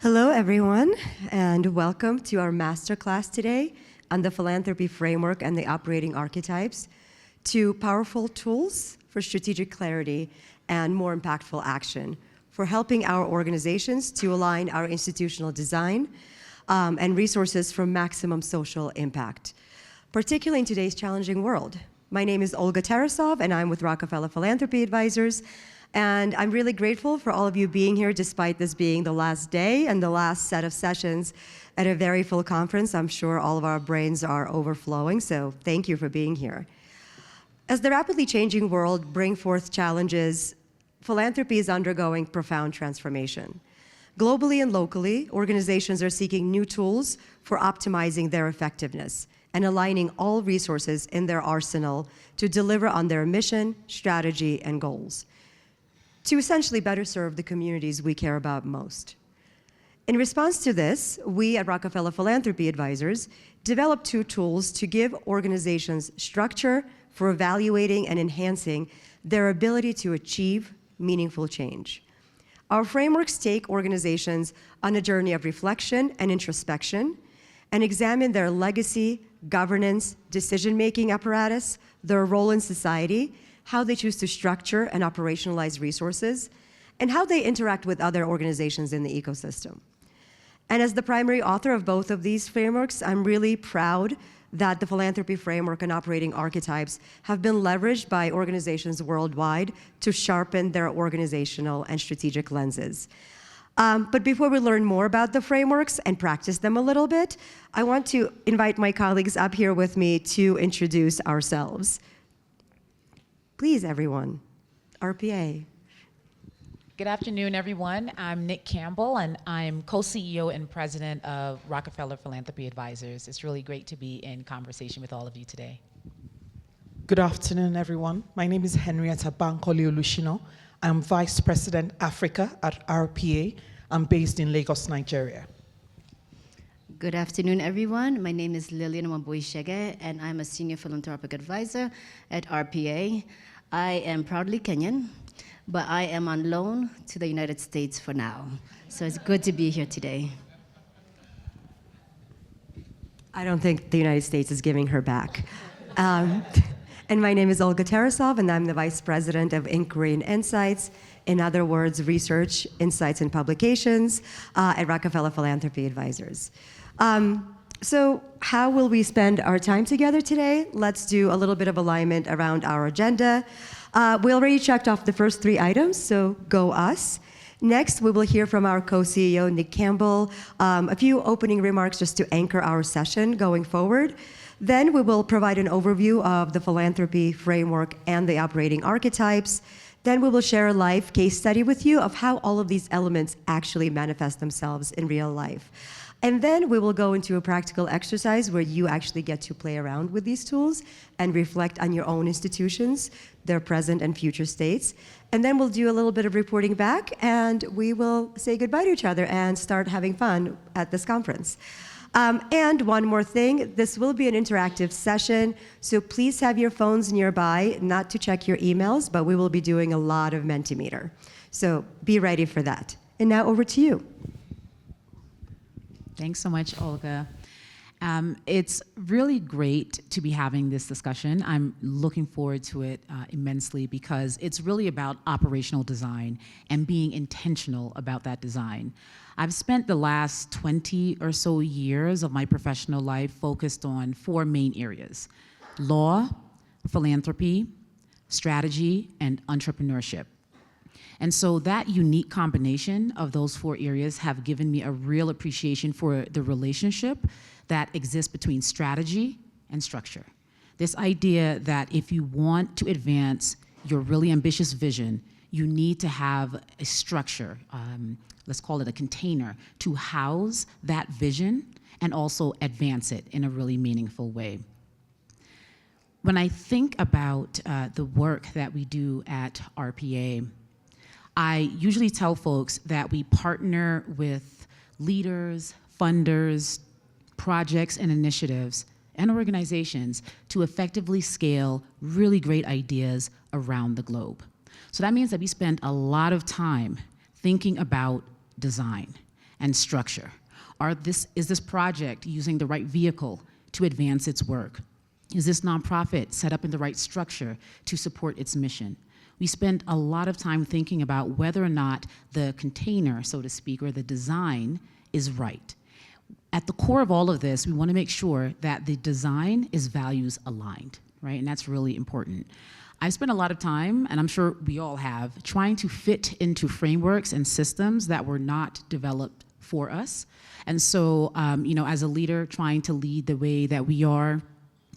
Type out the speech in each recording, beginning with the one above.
Hello, everyone, and welcome to our masterclass today on the philanthropy framework and the operating archetypes, two powerful tools for strategic clarity and more impactful action for helping our organizations to align our institutional design and resources for maximum social impact, particularly in today's challenging world. My name is Olga Tarasov, and I'm with Rockefeller Philanthropy Advisors. And I'm really grateful for all of you being here, despite this being the last day and the last set of sessions at a very full conference. I'm sure all of our brains are overflowing, so thank you for being here. As the rapidly changing world brings forth challenges, philanthropy is undergoing profound transformation. Globally and locally, organizations are seeking new tools for optimizing their effectiveness and aligning all resources in their arsenal to deliver on their mission, strategy, and goals, to essentially better serve the communities we care about most. In response to this, we at Rockefeller Philanthropy Advisors developed two tools to give organizations structure for evaluating and enhancing their ability to achieve meaningful change. Our frameworks take organizations on a journey of reflection and introspection and examine their legacy, governance, decision-making apparatus, their role in society, how they choose to structure and operationalize resources, and how they interact with other organizations in the ecosystem. And as the primary author of both of these frameworks, I'm really proud that the philanthropy framework and operating archetypes have been leveraged by organizations worldwide to sharpen their organizational and strategic lenses. But before we learn more about the frameworks and practice them a little bit, I want to invite my colleagues up here with me to introduce ourselves. Please, everyone, RPA. Good afternoon, everyone. I'm Nick Campbell, and I'm co-CEO and president of Rockefeller Philanthropy Advisors. It's really great to be in conversation with all of you today. Good afternoon, everyone. My name is Henrietta Bankole-Olushino. I'm vice president Africa at RPA. I'm based in Lagos, Nigeria. Good afternoon, everyone. My name is Lillian Wambui-Shege, and I'm a senior philanthropic advisor at RPA. I am proudly Kenyan, but I am on loan to the United States for now. So it's good to be here today. I don't think the United States is giving her back. And my name is Olga Tarasov, and I'm the vice president of Inquiry and Insights, in other words, research, insights, and publications at Rockefeller Philanthropy Advisors. So how will we spend our time together today? Let's do a little bit of alignment around our agenda. We already checked off the first three items, so go us. Next, we will hear from our co-CEO, Nick Campbell, a few opening remarks just to anchor our session going forward. Then we will provide an overview of the philanthropy framework and the operating archetypes. Then we will share a live case study with you of how all of these elements actually manifest themselves in real life. And then we will go into a practical exercise where you actually get to play around with these tools and reflect on your own institutions, their present and future states. And then we'll do a little bit of reporting back, and we will say goodbye to each other and start having fun at this conference. And one more thing, this will be an interactive session, so please have your phones nearby, not to check your emails, but we will be doing a lot of Mentimeter. So be ready for that. And now over to you. Thanks so much, Olga. It's really great to be having this discussion. I'm looking forward to it immensely because it's really about operational design and being intentional about that design. I've spent the last 20 or so years of my professional life focused on four main areas: law, philanthropy, strategy, and entrepreneurship. And so that unique combination of those four areas have given me a real appreciation for the relationship that exists between strategy and structure. This idea that if you want to advance your really ambitious vision, you need to have a structure, let's call it a container, to house that vision and also advance it in a really meaningful way. When I think about the work that we do at RPA, I usually tell folks that we partner with leaders, funders, projects and initiatives, and organizations to effectively scale really great ideas around the globe. So that means that we spend a lot of time thinking about design and structure? Is this project using the right vehicle to advance its work? Is this nonprofit set up in the right structure to support its mission? We spend a lot of time thinking about whether or not the container, so to speak, or the design is right. At the core of all of this, we want to make sure that the design is values aligned, right? And that's really important. I spent a lot of time, and I'm sure we all have, trying to fit into frameworks and systems that were not developed for us. And so, as a leader, trying to lead the way that we are,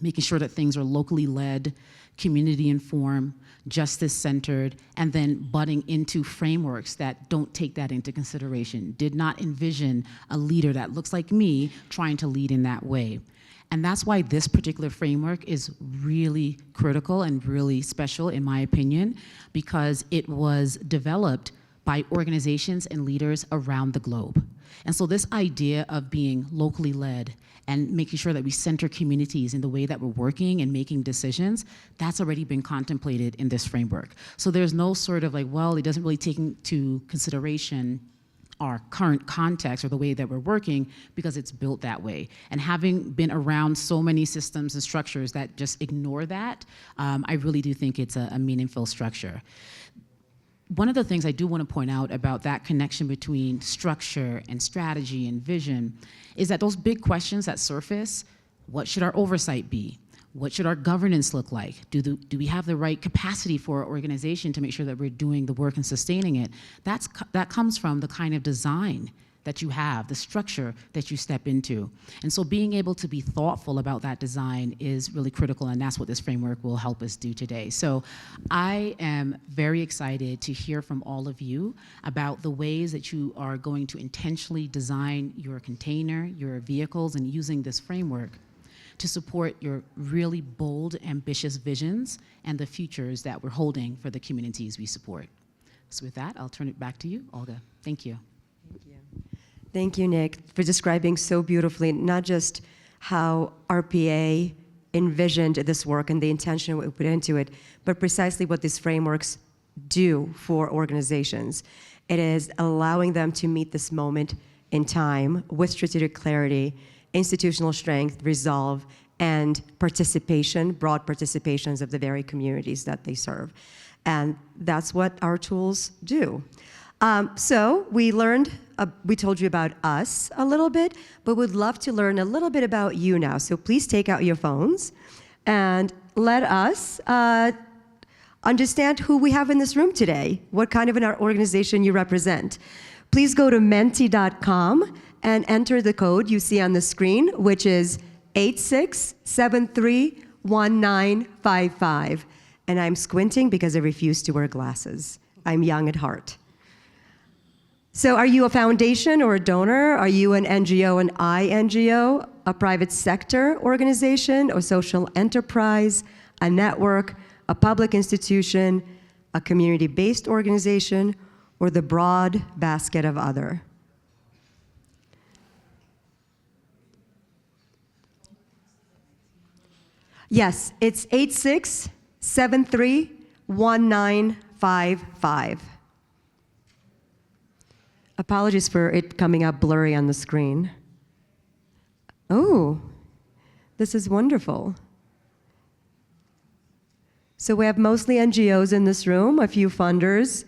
making sure that things are locally led, community informed, justice centered, and then butting into frameworks that don't take that into consideration. Did not envision a leader that looks like me trying to lead in that way. And that's why this particular framework is really critical and really special, in my opinion, because it was developed by organizations and leaders around the globe. And so this idea of being locally led and making sure that we center communities in the way that we're working and making decisions, that's already been contemplated in this framework. So there's no sort of it doesn't really take into consideration our current context or the way that we're working because it's built that way. And having been around so many systems and structures that just ignore that, I really do think it's a meaningful structure. One of the things I do want to point out about that connection between structure and strategy and vision is that those big questions that surface, what should our oversight be? What should our governance look like? Do we have the right capacity for our organization to make sure that we're doing the work and sustaining it? That comes from the kind of design that you have, the structure that you step into. And so being able to be thoughtful about that design is really critical, and that's what this framework will help us do today. So I am very excited to hear from all of you about the ways that you are going to intentionally design your container, your vehicles, and using this framework to support your really bold, ambitious visions and the futures that we're holding for the communities we support. So with that, I'll turn it back to you, Olga. Thank you. Thank you. Thank you, Nick, for describing so beautifully not just how RPA envisioned this work and the intention we put into it, but precisely what these frameworks do for organizations. It is allowing them to meet this moment in time with strategic clarity, institutional strength, resolve, and participation, broad participations of the very communities that they serve. And that's what our tools do. So we learned, we told you about us a little bit, but we'd love to learn a little bit about you now. So please take out your phones and let us understand who we have in this room today, what kind of an organization you represent. Please go to menti.com and enter the code you see on the screen, which is 86731955. And I'm squinting because I refuse to wear glasses. I'm young at heart. So are you a foundation or a donor? Are you an NGO, an INGO, a private sector organization or social enterprise, a network, a public institution, a community-based organization, or the broad basket of other? Yes, it's 86731955. Apologies for it coming up blurry on the screen. Oh, this is wonderful. So we have mostly NGOs in this room, a few funders.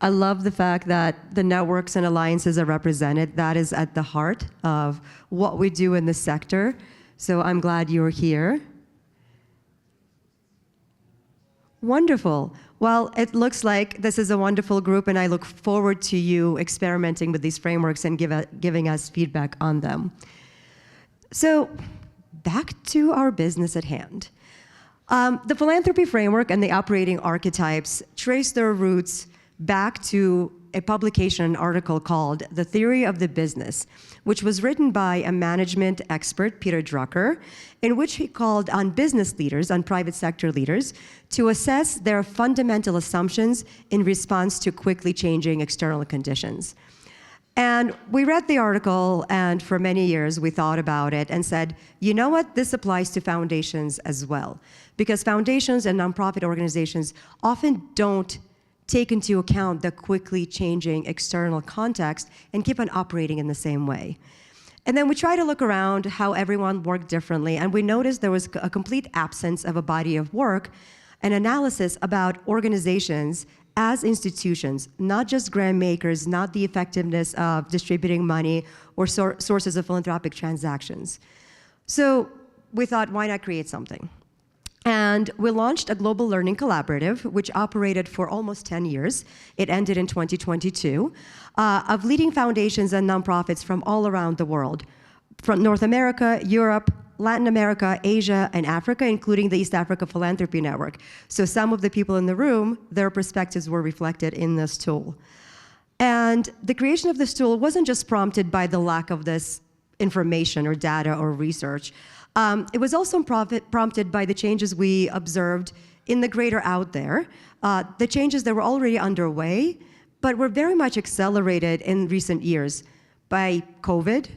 I love the fact that the networks and alliances are represented. That is at the heart of what we do in this sector. So I'm glad you're here. Wonderful. Well, it looks like this is a wonderful group, and I look forward to you experimenting with these frameworks and giving us feedback on them. So back to our business at hand. The philanthropy framework and the operating archetypes trace their roots back to a publication, an article called The Theory of the Business, which was written by a management expert, Peter Drucker, in which he called on business leaders, on private sector leaders, to assess their fundamental assumptions in response to quickly changing external conditions. And we read the article, and for many years we thought about it and said, you know what, this applies to foundations as well. Because foundations and nonprofit organizations often don't take into account the quickly changing external context and keep on operating in the same way. And then we try to look around how everyone worked differently, and we noticed there was a complete absence of a body of work and analysis about organizations as institutions, not just grant makers, not the effectiveness of distributing money or sources of philanthropic transactions. So we thought, why not create something? And we launched a global learning collaborative, which operated for almost 10 years. It ended in 2022, of leading foundations and nonprofits from all around the world, from North America, Europe, Latin America, Asia, and Africa, including the East Africa Philanthropy Network. So some of the people in the room, their perspectives were reflected in this tool. And the creation of this tool wasn't just prompted by the lack of this information or data or research. It was also prompted by the changes we observed in the greater out there, the changes that were already underway, but were very much accelerated in recent years by COVID,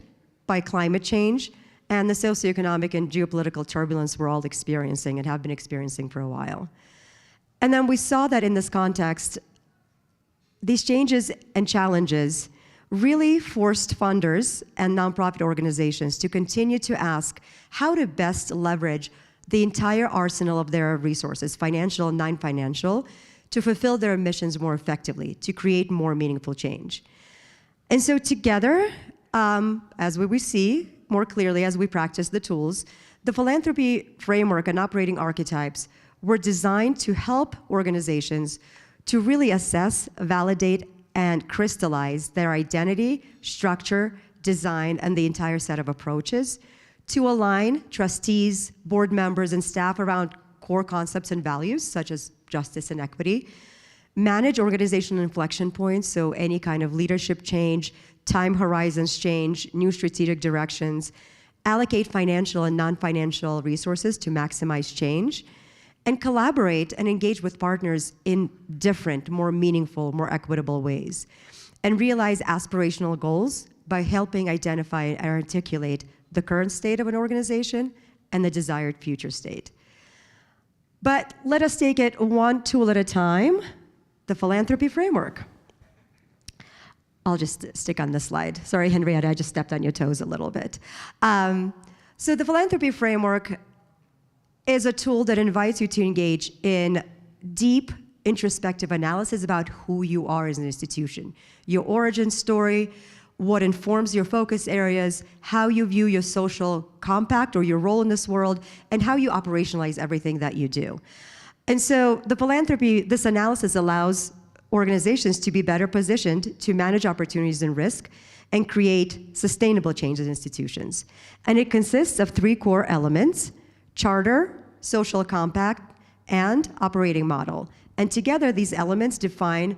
by climate change, and the socioeconomic and geopolitical turbulence we're all experiencing and have been experiencing for a while. And then we saw that in this context, these changes and challenges really forced funders and nonprofit organizations to continue to ask how to best leverage the entire arsenal of their resources, financial and non-financial, to fulfill their missions more effectively, to create more meaningful change. And so together, as we see more clearly as we practice the tools, the philanthropy framework and operating archetypes were designed to help organizations to really assess, validate, and crystallize their identity, structure, design, and the entire set of approaches to align trustees, board members, and staff around core concepts and values, such as justice and equity, manage organizational inflection points, so any kind of leadership change, time horizons change, new strategic directions, allocate financial and non-financial resources to maximize change, and collaborate and engage with partners in different, more meaningful, more equitable ways, and realize aspirational goals by helping identify and articulate the current state of an organization and the desired future state. But let us take it one tool at a time, the philanthropy framework. I'll just stick on this slide. Sorry, Henrietta, I just stepped on your toes a little bit. So the philanthropy framework is a tool that invites you to engage in deep introspective analysis about who you are as an institution, your origin story, what informs your focus areas, how you view your social compact or your role in this world, and how you operationalize everything that you do. And so the philanthropy, this analysis allows organizations to be better positioned to manage opportunities and risk and create sustainable change in institutions. And it consists of 3 core elements: charter, social compact, and operating model. And together, these elements define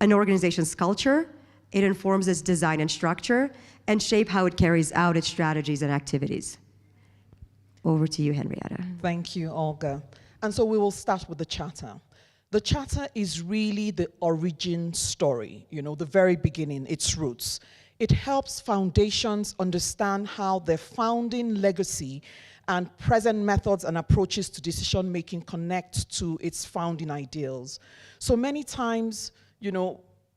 an organization's culture, it informs its design and structure, and shape how it carries out its strategies and activities. Over to you, Henrietta. Thank you, Olga. And so we will start with the charter. The charter is really the origin story, the very beginning, its roots. It helps foundations understand how their founding legacy and present methods and approaches to decision-making connect to its founding ideals. So many times,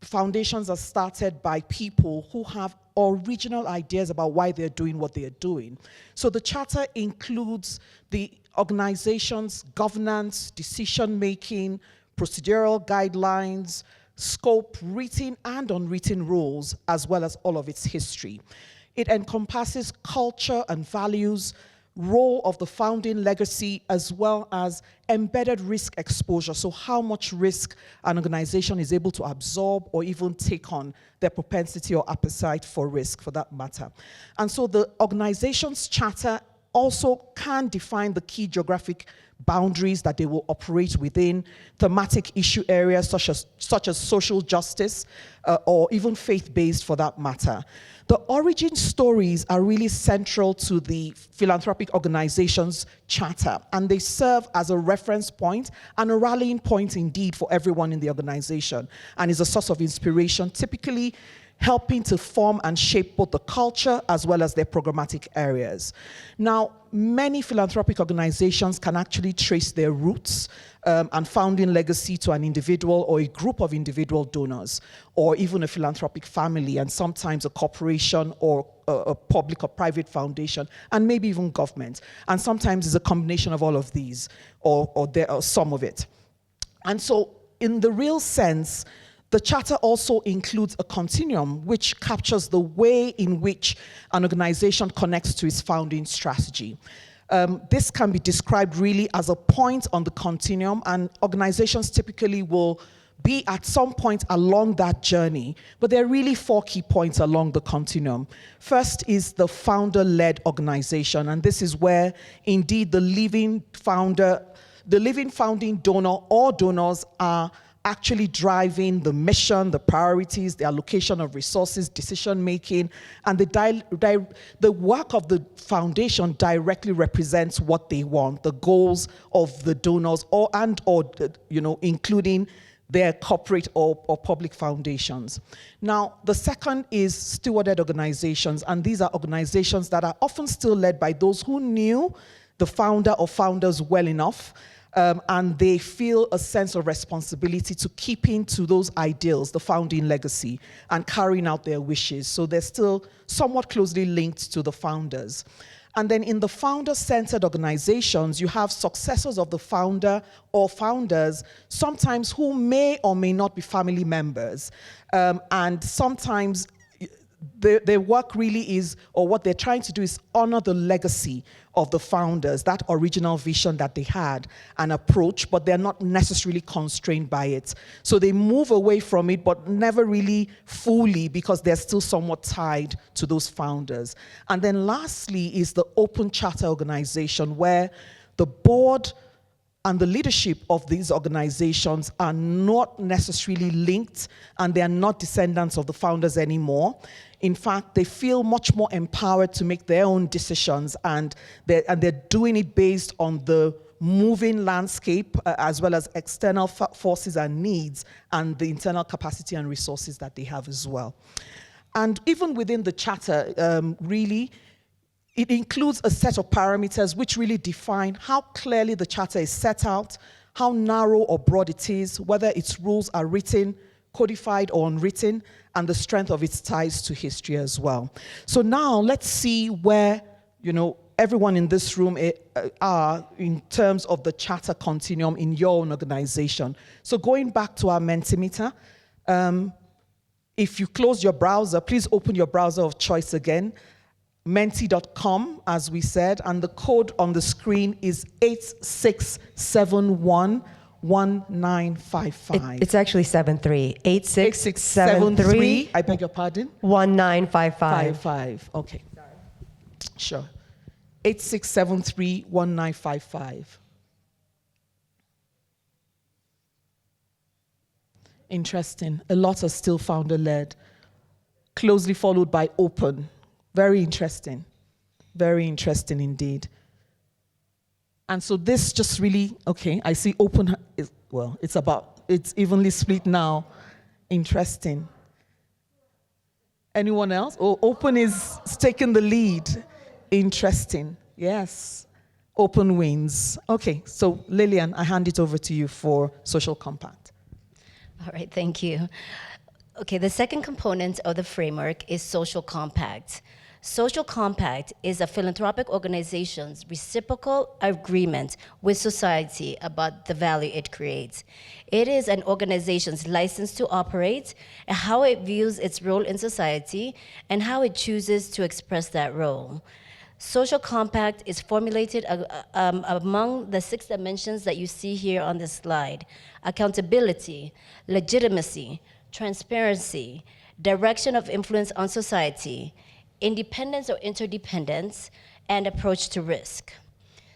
foundations are started by people who have original ideas about why they're doing what they're doing. So the charter includes the organization's governance, decision-making, procedural guidelines, scope, written and unwritten rules, as well as all of its history. It encompasses culture and values, role of the founding legacy, as well as embedded risk exposure, so how much risk an organization is able to absorb or even take on, their propensity or appetite for risk, for that matter. And so the organization's charter also can define the key geographic boundaries that they will operate within, thematic issue areas such as social justice, or even faith-based for that matter. The origin stories are really central to the philanthropic organization's charter, and they serve as a reference point and a rallying point indeed for everyone in the organization, and is a source of inspiration, typically helping to form and shape both the culture as well as their programmatic areas. Now, many philanthropic organizations can actually trace their roots and founding legacy to an individual or a group of individual donors, or even a philanthropic family, and sometimes a corporation or a public or private foundation, and maybe even government. And sometimes it's a combination of all of these, or some of it. And so, in the real sense, the Charter also includes a continuum which captures the way in which an organization connects to its founding strategy. This can be described really as a point on the continuum, and organizations typically will be at some point along that journey, but there are really 4 key points along the continuum. First is the founder-led organization, and this is where indeed the living founding donor or donors are actually driving the mission, the priorities, the allocation of resources, decision-making, and the work of the foundation directly represents what they want, the goals of the donors, or including their corporate or public foundations. Now, the second is stewarded organizations, and these are organizations that are often still led by those who knew the founder or founders well enough, and they feel a sense of responsibility to keeping to those ideals, the founding legacy, and carrying out their wishes. So they're still somewhat closely linked to the founders. And then in the founder-centered organizations, you have successors of the founder or founders, sometimes who may or may not be family members. And sometimes their work really is, or what they're trying to do is honor the legacy of the founders, that original vision that they had, an approach, but they're not necessarily constrained by it. So they move away from it, but never really fully, because they're still somewhat tied to those founders. And then lastly is the open charter organization, where the board and the leadership of these organizations are not necessarily linked, and they are not descendants of the founders anymore. In fact, they feel much more empowered to make their own decisions, and they're doing it based on the moving landscape, as well as external forces and needs, and the internal capacity and resources that they have as well. And even within the charter, really, it includes a set of parameters which really define how clearly the charter is set out, how narrow or broad it is, whether its rules are written, codified or unwritten, and the strength of its ties to history as well. So now let's see where, everyone in this room are in terms of the charter continuum in your own organization. So going back to our Mentimeter, if you close your browser, please open your browser of choice again, menti.com, as we said, and the code on the screen is 86711955. It's actually 73. 8673. I beg your pardon? 1955. Okay. Sure. 86731955. Interesting. A lot are still founder-led, closely followed by open. Very interesting. Very interesting indeed. And so this just really, okay, I see open, it's evenly split now. Interesting. Anyone else? Oh, open is taking the lead. Interesting. Yes. Open wins. Okay, so Lillian, I hand it over to you for social compact. All right, thank you. Okay, the second component of the framework is social compact. Social compact is a philanthropic organization's reciprocal agreement with society about the value it creates. It is an organization's license to operate, and how it views its role in society, and how it chooses to express that role. Social compact is formulated among the 6 dimensions that you see here on this slide: accountability, legitimacy, transparency, direction of influence on society, independence or interdependence, and approach to risk.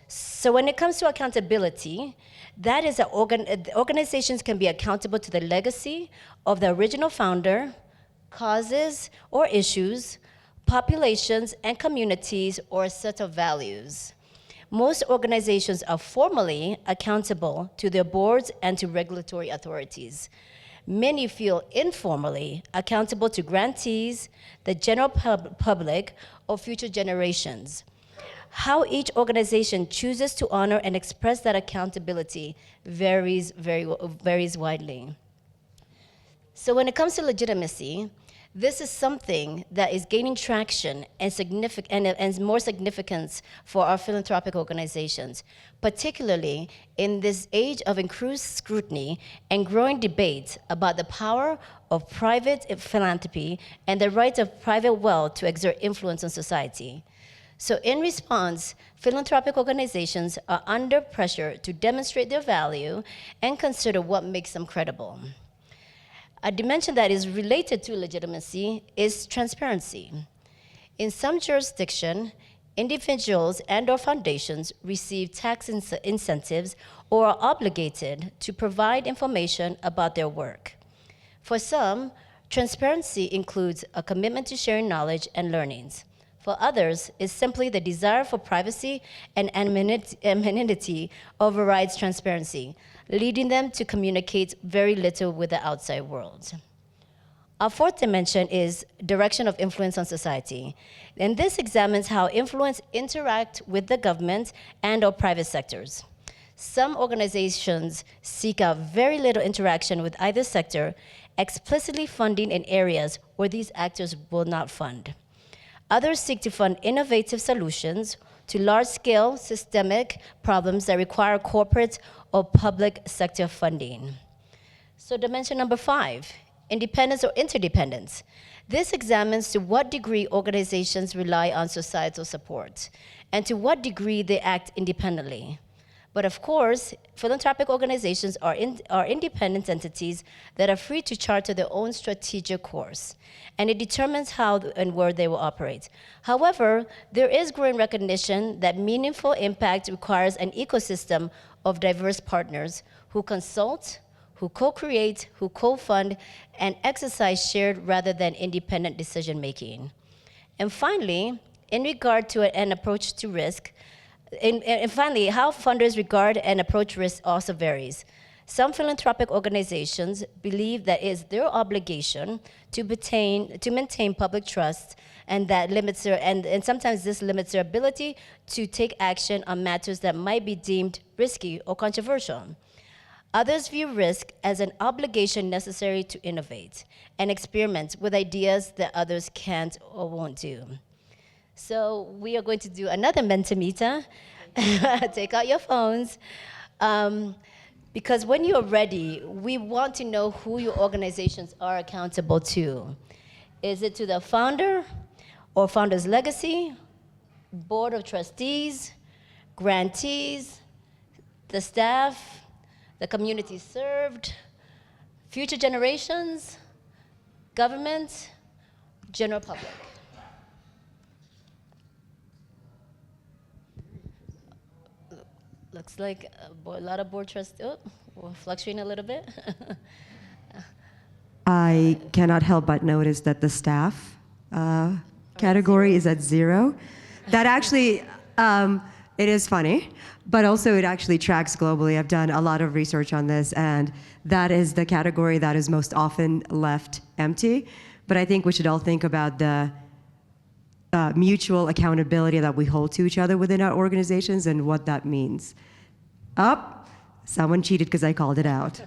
So when it comes to accountability, that is organizations can be accountable to the legacy of the original founder, causes or issues, populations and communities, or a set of values. Most organizations are formally accountable to their boards and to regulatory authorities. many feel informally accountable to grantees, the general public, or future generations. How each organization chooses to honor and express that accountability varies widely. So when it comes to legitimacy, this is something that is gaining traction and more significance for our philanthropic organizations, particularly in this age of increased scrutiny and growing debate about the power of private philanthropy and the right of private wealth to exert influence on society. So in response, philanthropic organizations are under pressure to demonstrate their value and consider what makes them credible. A dimension that is related to legitimacy is transparency. In some jurisdictions, individuals and/or foundations receive tax incentives or are obligated to provide information about their work. For some, transparency includes a commitment to sharing knowledge and learnings. For others, it's simply the desire for privacy and anonymity overrides transparency, leading them to communicate very little with the outside world. Our fourth dimension is direction of influence on society. And this examines how influence interacts with the government and/or private sectors. Some organizations seek out very little interaction with either sector, explicitly funding in areas where these actors will not fund. Others seek to fund innovative solutions to large-scale systemic problems that require corporate or public sector funding. So dimension number 5, independence or interdependence. This examines to what degree organizations rely on societal support and to what degree they act independently. But of course, philanthropic organizations are independent entities that are free to charter their own strategic course, and it determines how and where they will operate. However, there is growing recognition that meaningful impact requires an ecosystem of diverse partners who consult, who co-create, who co-fund, and exercise shared rather than independent decision-making. And finally, in regard to an approach to risk, and finally, how funders regard and approach risk also varies. Some philanthropic organizations believe that it is their obligation to maintain public trust, and that limits their, and sometimes this limits their ability to take action on matters that might be deemed risky or controversial. Others view risk as an obligation necessary to innovate and experiment with ideas that others can't or won't do. So we are going to do another Mentimeter. Take out your phones. Because when you're ready, we want to know who your organizations are accountable to. Is it to the founder or founder's legacy, board of trustees, grantees, the staff, the community served, future generations, government, general public? Looks like a lot of board trustees. Oh, we're fluctuating a little bit. I cannot help but notice that the staff category is at 0. That actually, it is funny, but also it actually tracks globally. I've done a lot of research on this, and that is the category that is most often left empty. But I think we should all think about the mutual accountability that we hold to each other within our organizations and what that means. Someone cheated because I called it out.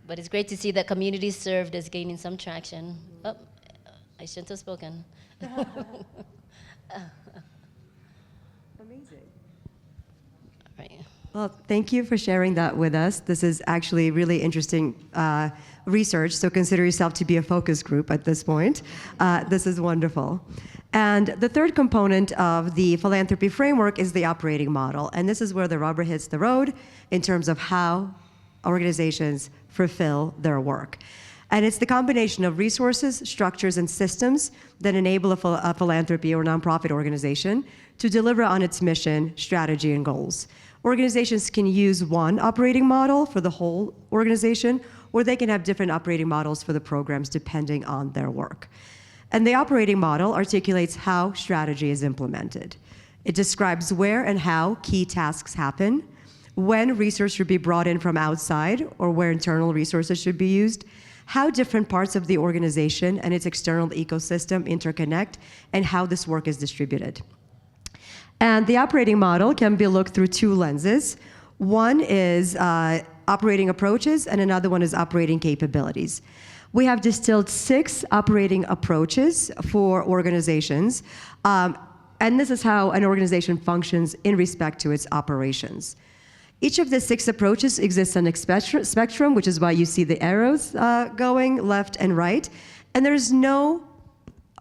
But it's great to see that community served is gaining some traction. Oh, I shouldn't have spoken. Amazing. All right. Well, thank you for sharing that with us. This is actually really interesting research, so consider yourself to be a focus group at this point. This is wonderful. And the third component of the philanthropy framework is the operating model. And this is where the rubber hits the road in terms of how organizations fulfill their work. And it's the combination of resources, structures, and systems that enable a philanthropy or nonprofit organization to deliver on its mission, strategy, and goals. Organizations can use one operating model for the whole organization, or they can have different operating models for the programs depending on their work. And the operating model articulates how strategy is implemented. It describes where and how key tasks happen, when resource should be brought in from outside or where internal resources should be used, how different parts of the organization and its external ecosystem interconnect, and how this work is distributed. And the operating model can be looked through two lenses. One is operating approaches, and another one is operating capabilities. We have distilled 6 operating approaches for organizations, and this is how an organization functions in respect to its operations. Each of the 6 approaches exists on a spectrum, which is why you see the arrows going left and right, and there's no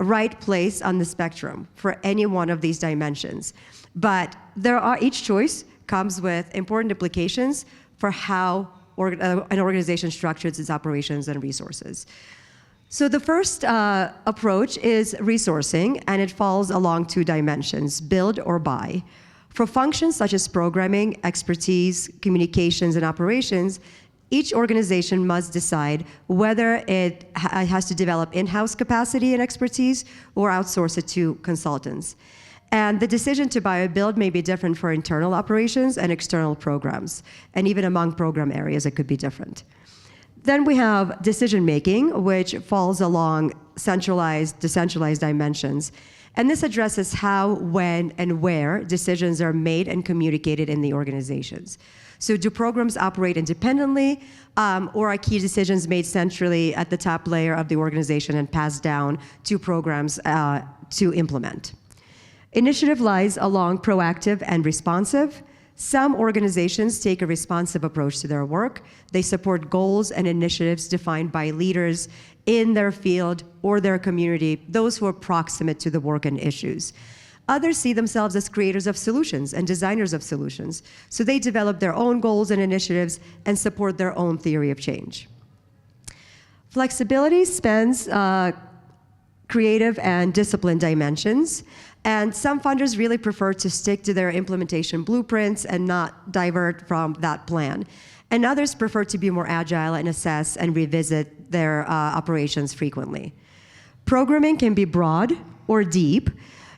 right place on the spectrum for any one of these dimensions. But each choice comes with important implications for how an organization structures its operations and resources. So the first approach is resourcing, and it falls along 2 dimensions, build or buy. For functions such as programming, expertise, communications, and operations, each organization must decide whether it has to develop in-house capacity and expertise or outsource it to consultants. And the decision to buy or build may be different for internal operations and external programs. And even among program areas, it could be different. Then we have decision-making, which falls along centralized, decentralized dimensions. And this addresses how, when, and where decisions are made and communicated in the organizations. So do programs operate independently, or are key decisions made centrally at the top layer of the organization and passed down to programs to implement? Initiative lies along proactive and responsive. Some organizations take a responsive approach to their work. They support goals and initiatives defined by leaders in their field or their community, those who are proximate to the work and issues. Others see themselves as creators of solutions and designers of solutions, so they develop their own goals and initiatives and support their own theory of change. Flexibility spans creative and discipline dimensions. And some funders really prefer to stick to their implementation blueprints and not divert from that plan. And others prefer to be more agile and assess and revisit their operations frequently. Programming can be broad or deep,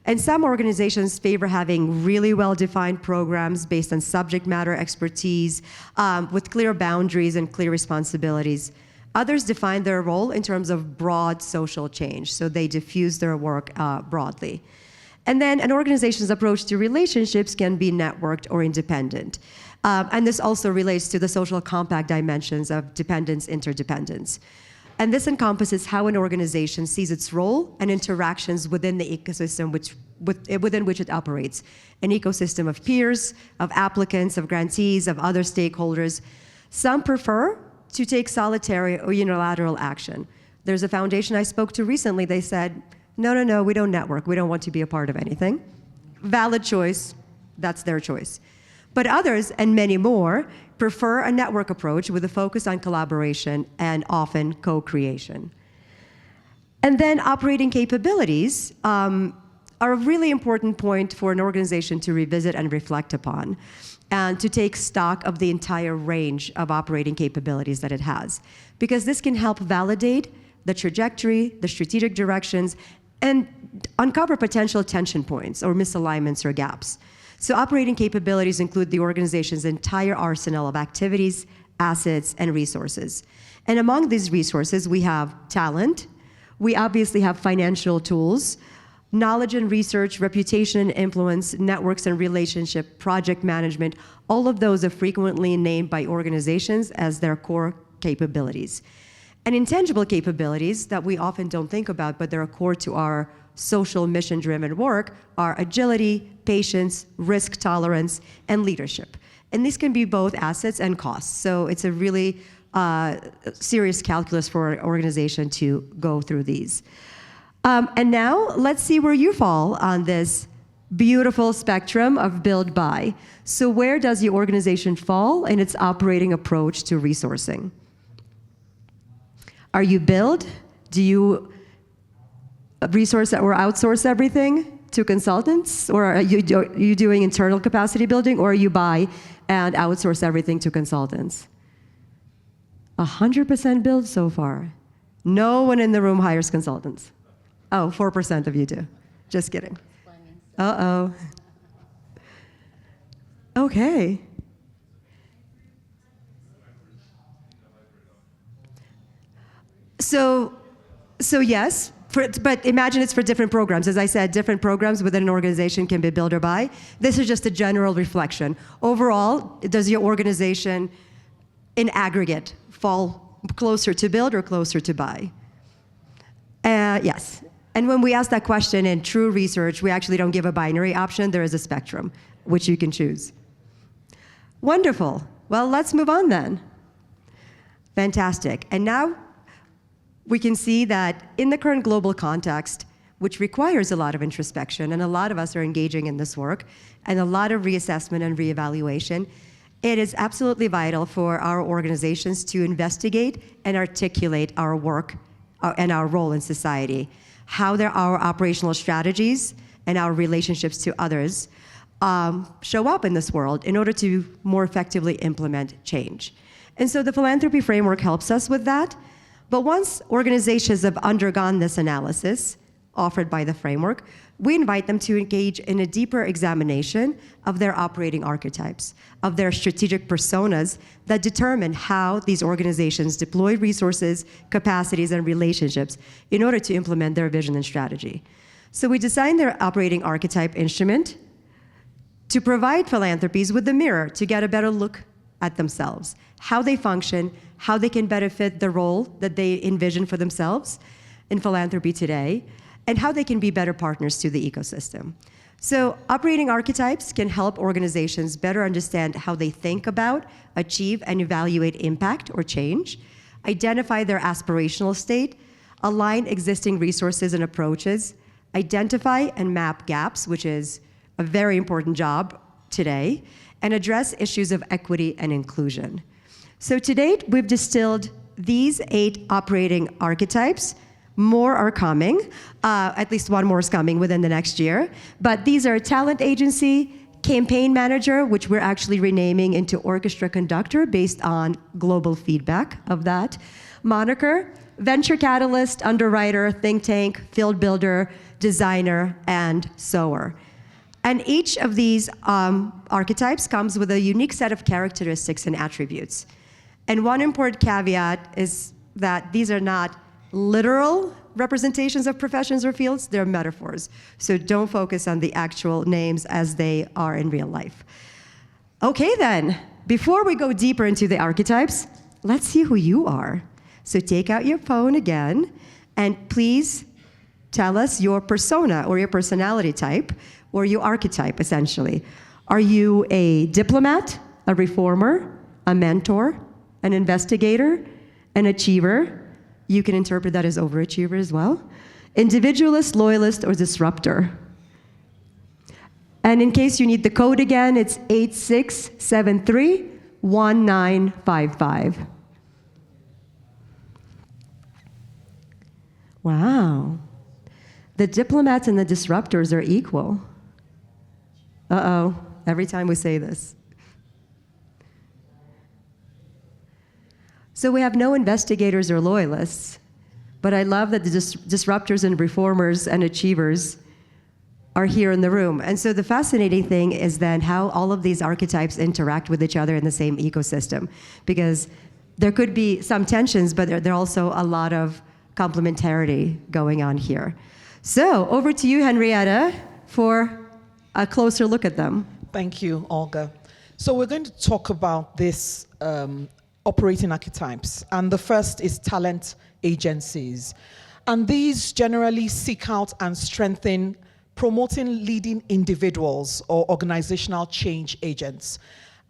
and some organizations favor having really well-defined programs based on subject matter expertise with clear boundaries and clear responsibilities. Others define their role in terms of broad social change, so they diffuse their work broadly. And then an organization's approach to relationships can be networked or independent. And this also relates to the social compact dimensions of dependence, interdependence. And this encompasses how an organization sees its role and interactions within the ecosystem within which it operates. An ecosystem of peers, of applicants, of grantees, of other stakeholders. Some prefer to take solitary or unilateral action. There's a foundation I spoke to recently, they said, no, we don't network. We don't want to be a part of anything. Valid choice. That's their choice. But others, and many more, prefer a network approach with a focus on collaboration and often co-creation. And then operating capabilities are a really important point for an organization to revisit and reflect upon, and to take stock of the entire range of operating capabilities that it has. Because this can help validate the trajectory, the strategic directions, and uncover potential tension points or misalignments or gaps. So operating capabilities include the organization's entire arsenal of activities, assets, and resources. And among these resources, we have talent, we obviously have financial tools, knowledge and research, reputation and influence, networks and relationship, project management, all of those are frequently named by organizations as their core capabilities. And intangible capabilities that we often don't think about, but they're core to our social mission-driven work, are agility, patience, risk tolerance, and leadership. And these can be both assets and costs. So it's a really serious calculus for an organization to go through these. And now let's see where you fall on this beautiful spectrum of build buy. So where does your organization fall in its operating approach to resourcing? Are you build? Do you resource or outsource everything to consultants? Or are you doing internal capacity building? Or you buy and outsource everything to consultants? 100% build so far. No one in the room hires consultants. Oh, 4% of you do. Just kidding. Uh-oh. Okay. So yes, but imagine it's for different programs. As I said, different programs within an organization can be built or buy. This is just a general reflection. Overall, does your organization in aggregate fall closer to build or closer to buy? Yes. And when we ask that question in true research, we actually don't give a binary option. There is a spectrum, which you can choose. Wonderful. Well, let's move on then. Fantastic. And now we can see that in the current global context, which requires a lot of introspection, and a lot of us are engaging in this work, and a lot of reassessment and reevaluation, it is absolutely vital for our organizations to investigate and articulate our work and our role in society, how our operational strategies and our relationships to others show up in this world in order to more effectively implement change. And so the philanthropy framework helps us with that. But once organizations have undergone this analysis offered by the framework, we invite them to engage in a deeper examination of their operating archetypes, of their strategic personas that determine how these organizations deploy resources, capacities, and relationships in order to implement their vision and strategy. So we designed their operating archetype instrument to provide philanthropies with the mirror to get a better look at themselves, how they function, how they can benefit the role that they envision for themselves in philanthropy today, and how they can be better partners to the ecosystem. So operating archetypes can help organizations better understand how they think about, achieve, and evaluate impact or change, identify their aspirational state, align existing resources and approaches, identify and map gaps, which is a very important job today, and address issues of equity and inclusion. So to date, we've distilled these 8 operating archetypes. More are coming, at least one more is coming within the next year. But these are talent agency, campaign manager, which we're actually renaming into orchestra conductor based on global feedback of that moniker, venture catalyst, underwriter, think tank, field builder, designer, and sower. And each of these archetypes comes with a unique set of characteristics and attributes. And one important caveat is that these are not literal representations of professions or fields, they're metaphors. So don't focus on the actual names as they are in real life. Okay then, before we go deeper into the archetypes, let's see who you are. So take out your phone again, and please tell us your persona or your personality type, or your archetype essentially. Are you a diplomat, a reformer, a mentor, an investigator, an achiever? You can interpret that as overachiever as well. Individualist, loyalist, or disruptor. And in case you need the code again, it's 86731955. Wow. The diplomats and the disruptors are equal. Uh-oh, every time we say this. So we have no investigators or loyalists, but I love that the disruptors and reformers and achievers are here in the room. And so the fascinating thing is then how all of these archetypes interact with each other in the same ecosystem, because there could be some tensions, but there are also a lot of complementarity going on here. So over to you, Henrietta, for a closer look at them. Thank you, Olga. So we're going to talk about this operating archetypes, and the first is talent agencies. And these generally seek out and strengthen promoting leading individuals or organizational change agents.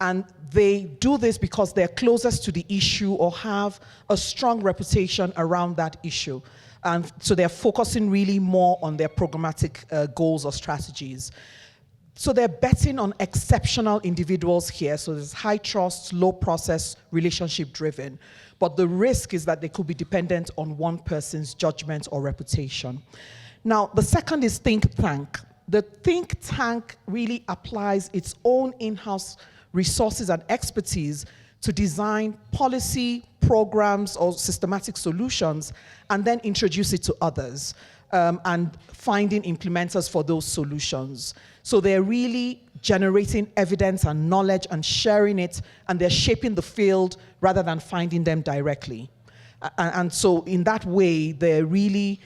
And they do this because they're closest to the issue or have a strong reputation around that issue. And so they're focusing really more on their programmatic goals or strategies. So they're betting on exceptional individuals here. So there's high trust, low process, relationship driven. But the risk is that they could be dependent on one person's judgment or reputation. Now, the second is think tank. The think tank really applies its own in-house resources and expertise to design policy, programs, or systematic solutions, and then introduce it to others, and finding implementers for those solutions. So they're really generating evidence and knowledge and sharing it, and they're shaping the field rather than finding them directly. And so in that way, they're really,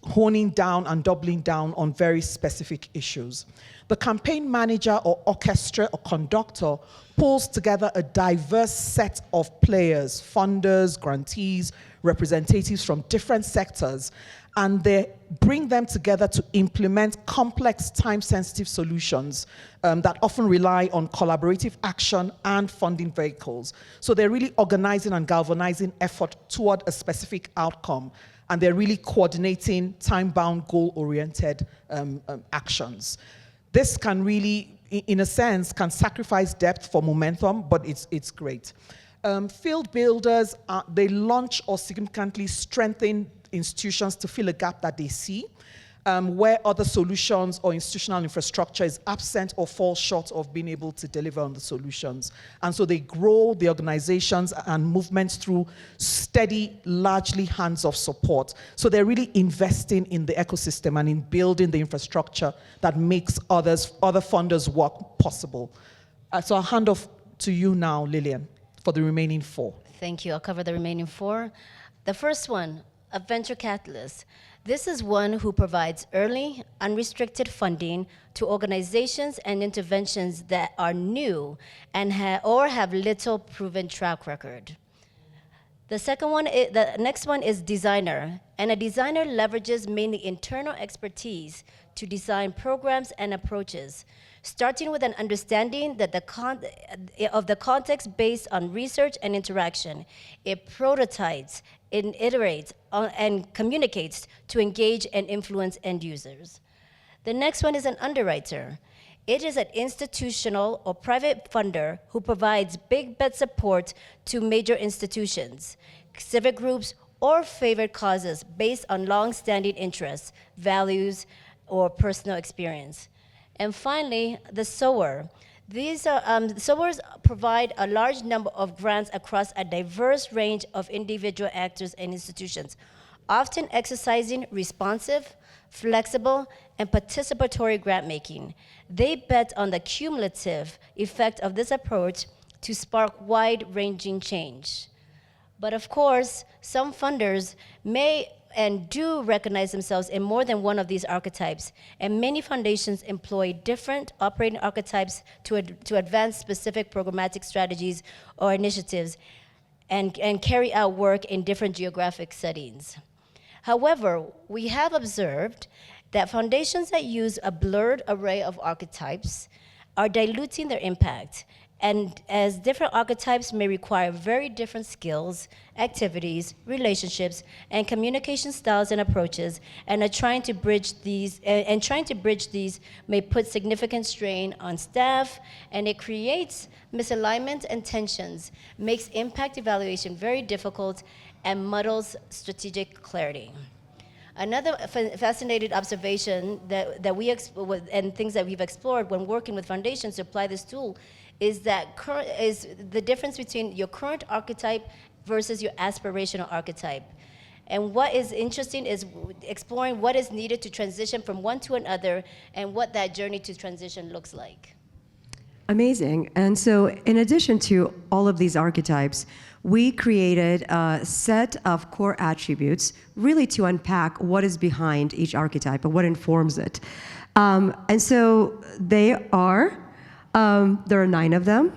honing down and doubling down on very specific issues. The campaign manager or orchestra or conductor pulls together a diverse set of players, funders, grantees, representatives from different sectors, and they bring them together to implement complex, time-sensitive solutions that often rely on collaborative action and funding vehicles. So they're really organizing and galvanizing effort toward a specific outcome, and they're really coordinating time-bound, goal-oriented actions. This can really, in a sense, can sacrifice depth for momentum, but it's great. Field builders, they launch or significantly strengthen institutions to fill a gap that they see, where other solutions or institutional infrastructure is absent or falls short of being able to deliver on the solutions. And so they grow the organizations and movements through steady, largely hands-off support. So they're really investing in the ecosystem and in building the infrastructure that makes other funders' work possible. So I'll hand off to you now, Lillian, for the remaining 4. Thank you. I'll cover the remaining 4. The first one, a venture catalyst. This is one who provides early, unrestricted funding to organizations and interventions that are new and have little proven track record. The next one is designer, and a designer leverages mainly internal expertise to design programs and approaches, starting with an understanding that of the context based on research and interaction. It prototypes, it iterates, and communicates to engage and influence end users. The next one is an underwriter. It is an institutional or private funder who provides big bet support to major institutions, civic groups, or favored causes based on long-standing interests, values, or personal experience. And finally, the sower. These are, sowers provide a large number of grants across a diverse range of individual actors and institutions, often exercising responsive, flexible, and participatory grant making. They bet on the cumulative effect of this approach to spark wide-ranging change. But of course, some funders may and do recognize themselves in more than one of these archetypes, and many foundations employ different operating archetypes to advance specific programmatic strategies or initiatives and carry out work in different geographic settings. However, we have observed that foundations that use a blurred array of archetypes are diluting their impact, and as different archetypes may require very different skills, activities, relationships, and communication styles and approaches, and trying to bridge these may put significant strain on staff, and it creates misalignment and tensions, makes impact evaluation very difficult, and muddles strategic clarity. Another fascinating observation that we and things that we've explored when working with foundations to apply this tool is the difference between your current archetype versus your aspirational archetype. And what is interesting is exploring what is needed to transition from one to another and what that journey to transition looks like. Amazing. And so in addition to all of these archetypes, we created a set of core attributes really to unpack what is behind each archetype and what informs it. And so there are 9 of them,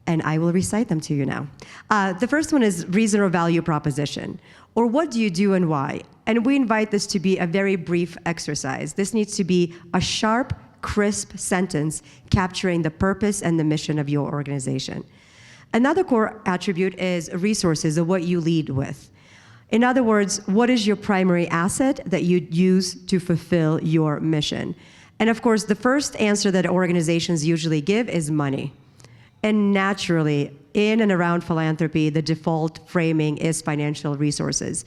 and I will recite them to you now. The first one is reason or value proposition, or what do you do and why? And we invite this to be a very brief exercise. This needs to be a sharp, crisp sentence capturing the purpose and the mission of your organization. Another core attribute is resources, or what you lead with. In other words, what is your primary asset that you use to fulfill your mission? And of course, the first answer that organizations usually give is money. And naturally, in and around philanthropy, the default framing is financial resources.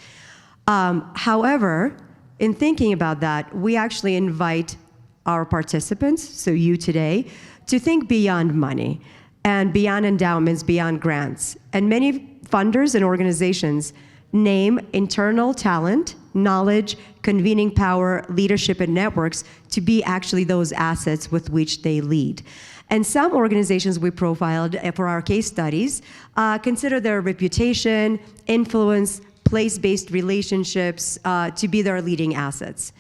However, in thinking about that, we actually invite our participants, so you today, to think beyond money and beyond endowments, beyond grants. And many funders and organizations name internal talent, knowledge, convening power, leadership, and networks to be actually those assets with which they lead. And some organizations we profiled for our case studies consider their reputation, influence, place-based relationships to be their leading assets.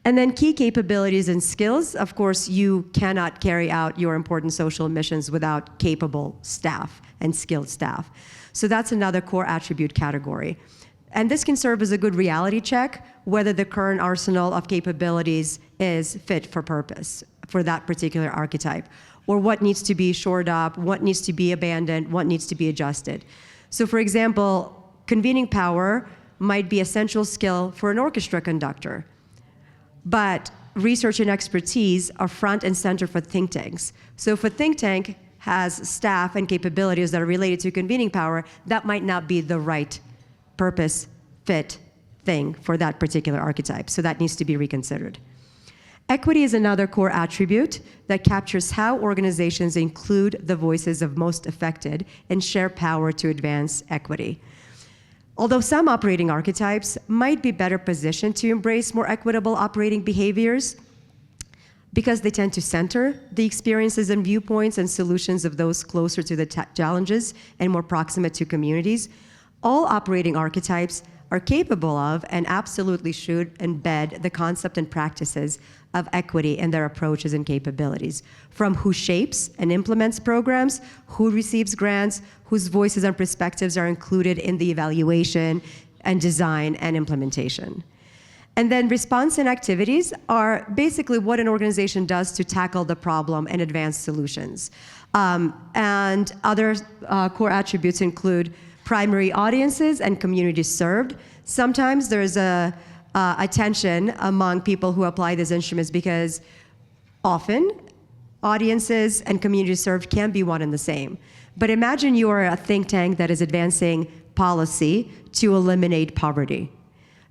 And then key capabilities and skills. Of course, you cannot carry out your important social missions without capable staff and skilled staff. So that's another core attribute category. And this can serve as a good reality check whether the current arsenal of capabilities is fit for purpose for that particular archetype, or what needs to be shored up, what needs to be abandoned, what needs to be adjusted. So for example, convening power might be a central skill for an orchestra conductor, but research and expertise are front and center for think tanks. So if a think tank has staff and capabilities that are related to convening power, that might not be the right purpose fit thing for that particular archetype. So that needs to be reconsidered. Equity is another core attribute that captures how organizations include the voices of most affected and share power to advance equity. Although some operating archetypes might be better positioned to embrace more equitable operating behaviors because they tend to center the experiences and viewpoints and solutions of those closer to the challenges and more proximate to communities, all operating archetypes are capable of and absolutely should embed the concept and practices of equity in their approaches and capabilities, from who shapes and implements programs, who receives grants, whose voices and perspectives are included in the evaluation and design and implementation. And then response and activities are basically what an organization does to tackle the problem and advance solutions. And other core attributes include primary audiences and communities served. Sometimes there's a tension among people who apply these instruments because often audiences and communities served can be one and the same. But imagine you are a think tank that is advancing policy to eliminate poverty.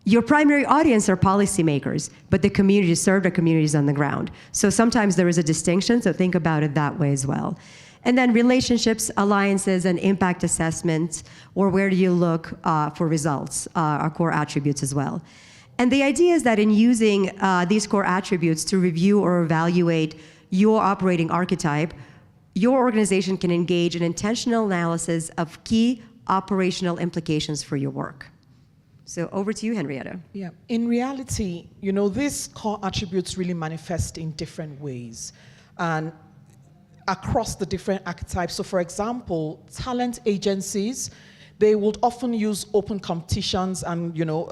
Your primary audience are policymakers, but the communities served are communities on the ground. So sometimes there is a distinction, so think about it that way as well. And then relationships, alliances, and impact assessments, or where do you look for results, are core attributes as well. And the idea is that in using these core attributes to review or evaluate your operating archetype, your organization can engage in intentional analysis of key operational implications for your work. So over to you, Henrietta. Yeah, in reality, you know, these core attributes really manifest in different ways and across the different archetypes. So for example, talent agencies, they would often use open competitions and, you know,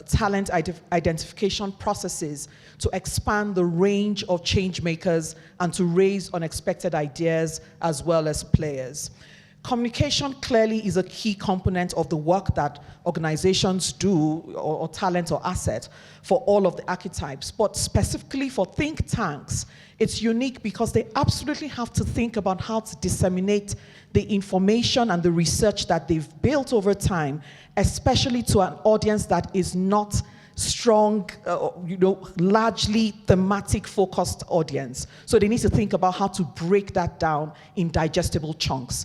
talent identification processes to expand the range of change makers and to raise unexpected ideas as well as players. Communication clearly is a key component of the work that organizations do, or talent or asset, for all of the archetypes. But specifically for think tanks, it's unique because they absolutely have to think about how to disseminate the information and the research that they've built over time, especially to an audience that is not strong, you know, largely thematic focused audience. So they need to think about how to break that down in digestible chunks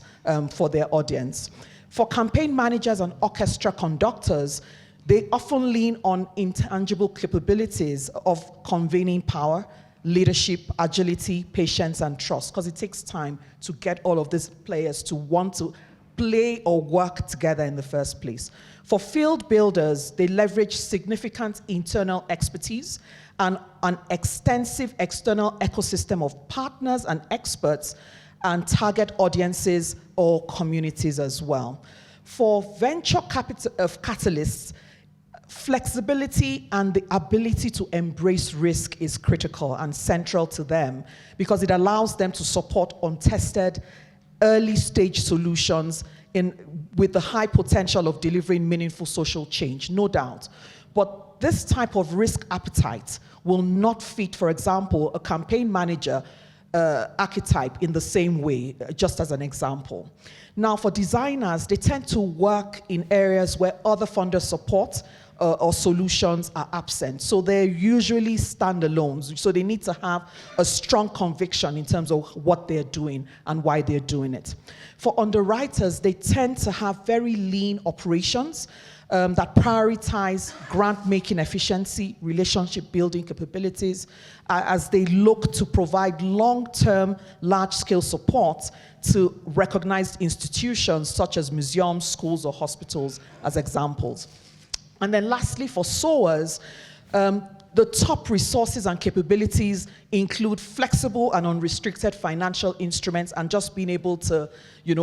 for their audience. For campaign managers and orchestra conductors, they often lean on intangible capabilities of convening power, leadership, agility, patience, and trust, because it takes time to get all of these players to want to play or work together in the first place. For field builders, they leverage significant internal expertise and an extensive external ecosystem of partners and experts and target audiences or communities as well. For venture capital catalysts, flexibility and the ability to embrace risk is critical and central to them because it allows them to support untested early stage solutions with the high potential of delivering meaningful social change, no doubt. But this type of risk appetite will not fit, for example, a campaign manager archetype in the same way, just as an example. Now, for designers, they tend to work in areas where other funder support or solutions are absent. So they're usually standalones. So they need to have a strong conviction in terms of what they're doing and why they're doing it. For underwriters, they tend to have very lean operations that prioritize grant-making efficiency, relationship-building capabilities, as they look to provide long-term, large-scale support to recognized institutions such as museums, schools, or hospitals as examples. And then lastly, for SOAs, the top resources and capabilities include flexible and unrestricted financial instruments and just being able to,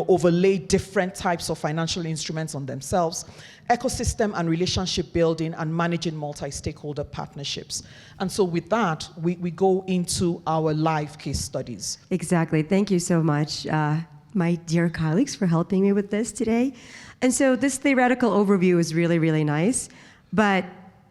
overlay different types of financial instruments on themselves, ecosystem and relationship building, and managing multi-stakeholder partnerships. And so with that, we go into our live case studies. Exactly. Thank you so much, my dear colleagues, for helping me with this today. And so this theoretical overview is really, really nice, but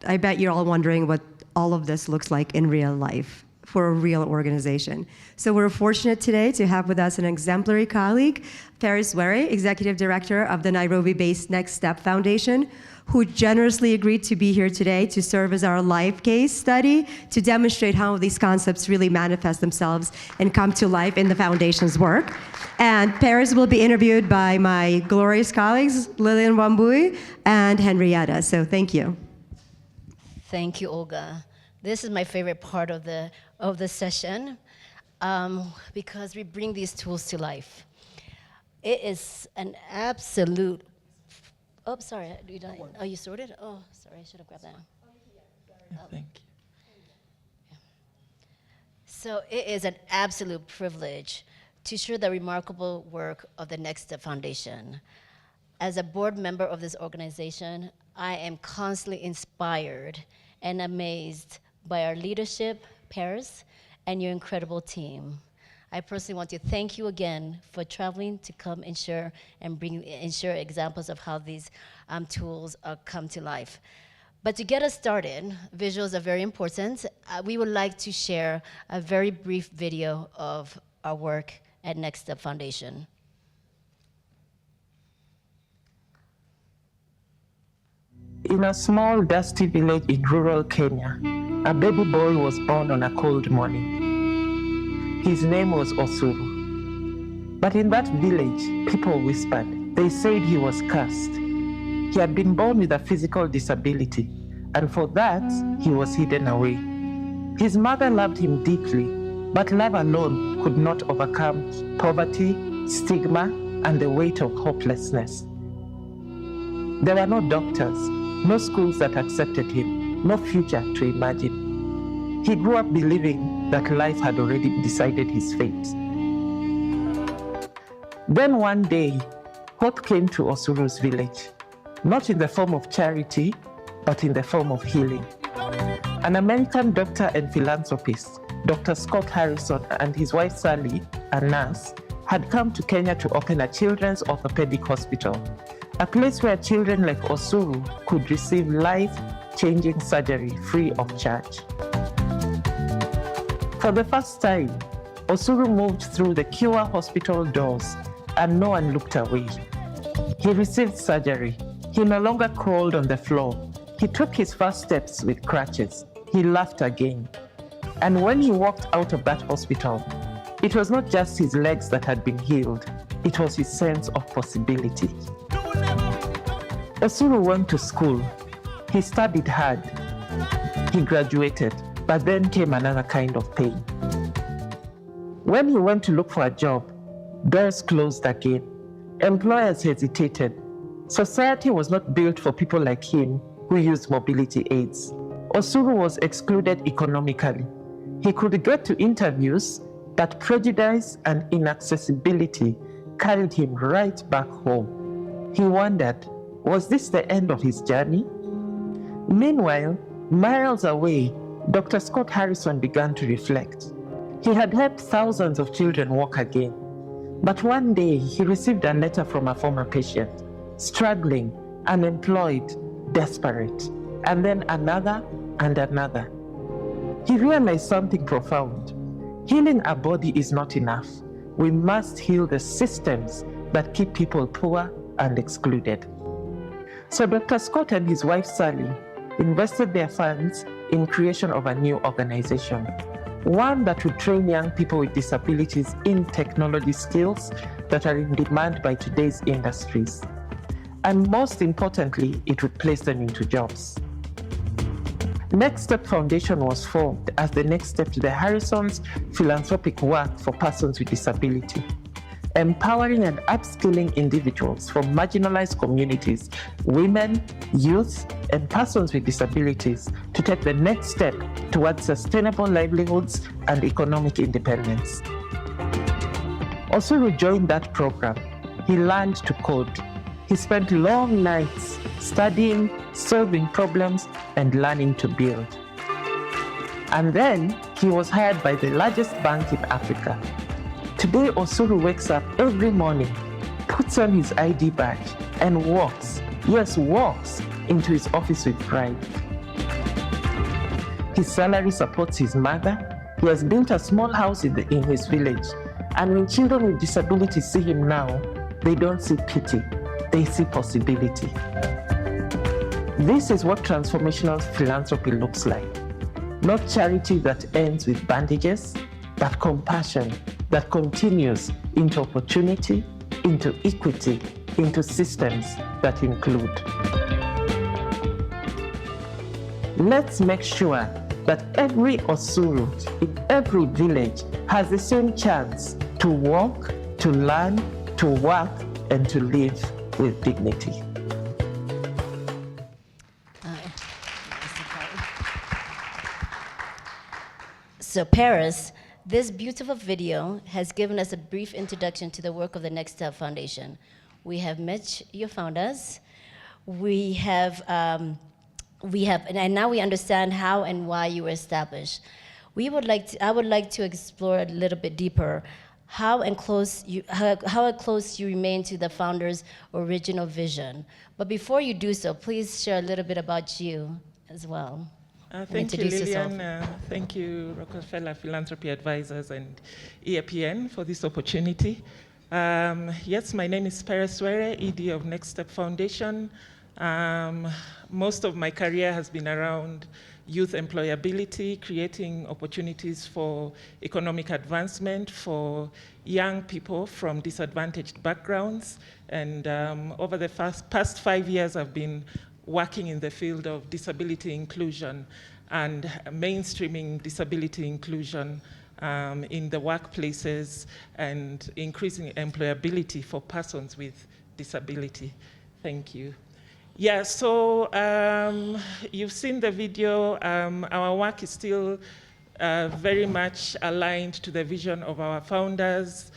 I bet you're all wondering what all of this looks like in real life for a real organization. So we're fortunate today to have with us an exemplary colleague, Paris Were, Executive Director of the Nairobi-based Next Step Foundation, who generously agreed to be here today to serve as our live case study to demonstrate how these concepts really manifest themselves and come to life in the foundation's work. And Paris will be interviewed by my glorious colleagues, Lillian Wambui and Henrietta. So thank you. Thank you, Olga. This is my favorite part of the session because we bring these tools to life. It is an absolute. Oh, sorry. Oh, you sorted? Oh, sorry. I should have grabbed that. Thank you. So it is an absolute privilege to share the remarkable work of the Next Step Foundation. As a board member of this organization, I am constantly inspired and amazed by our leadership, Paris, and your incredible team. I personally want to thank you again for traveling to come and share examples of how these tools come to life. But to get us started, visuals are very important. We would like to share a very brief video of our work at Next Step Foundation. In a small, dusty village in rural Kenya, a baby boy was born on a cold morning. His name was Osuru. But in that village, people whispered. They said he was cursed. He had been born with a physical disability, and for that, he was hidden away. His mother loved him deeply, but love alone could not overcome poverty, stigma, and the weight of hopelessness. There were no doctors, no schools that accepted him, no future to imagine. He grew up believing that life had already decided his fate. Then one day, hope came to Osuru's village, not in the form of charity, but in the form of healing. An American doctor and philanthropist, Dr. Scott Harrison, and his wife Sally, a nurse, had come to Kenya to open a children's orthopedic hospital, a place where children like Osuru could receive life-changing surgery free of charge. For the first time, Osuru moved through the Cure Hospital doors, and no one looked away. He received surgery. He no longer crawled on the floor. He took his first steps with crutches. He laughed again. And when he walked out of that hospital, it was not just his legs that had been healed, it was his sense of possibility. Osuru went to school. He studied hard. He graduated, but then came another kind of pain. When he went to look for a job, doors closed again. Employers hesitated. Society was not built for people like him who used mobility aids. Osuru was excluded economically. He could get to interviews, but prejudice and inaccessibility carried him right back home. He wondered, was this the end of his journey? Meanwhile, miles away, Dr. Scott Harrison began to reflect. He had helped thousands of children walk again. But one day, he received a letter from a former patient, struggling, unemployed, desperate, and then another and another. He realized something profound. Healing a body is not enough. We must heal the systems that keep people poor and excluded. So Dr. Scott and his wife Sally invested their funds in creation of a new organization, one that would train young people with disabilities in technology skills that are in demand by today's industries. and most importantly, it would place them into jobs. Next Step Foundation was formed as the next step to the Harrison's philanthropic work for persons with disability, empowering and upskilling individuals from marginalized communities, women, youth, and persons with disabilities to take the next step towards sustainable livelihoods and economic independence. Osuru joined that program. He learned to code. He spent long nights studying, solving problems, and learning to build. And then he was hired by the largest bank in Africa. Today, Osuru wakes up every morning, puts on his ID badge, and walks into his office with pride. His salary supports his mother. He has built a small house in his village. And when children with disabilities see him now, they don't see pity, they see possibility. This is what transformational philanthropy looks like. Not charity that ends with bandages, but compassion that continues into opportunity, into equity, into systems that include. Let's make sure that every Osuru in every village has the same chance to walk, to learn, to work, and to live with dignity. So Paris, this beautiful video has given us a brief introduction to the work of the Next Step Foundation. We have met your founders. And now we understand how and why you were established. I would like to explore a little bit deeper how close you remain to the founder's original vision. But before you do so, please share a little bit about you as well. Thank you, Lillian. Thank you, Rockefeller Philanthropy Advisors and EAPN for this opportunity. Yes, my name is Paris Were, ED of Next Step Foundation. Most of my career has been around youth employability, creating opportunities for economic advancement for young people from disadvantaged backgrounds. And over the past 5 years, I've been working in the field of disability inclusion and mainstreaming disability inclusion in the workplaces and increasing employability for persons with disability. Thank you. Yeah, so you've seen the video. Our work is still very much aligned to the vision of our founders.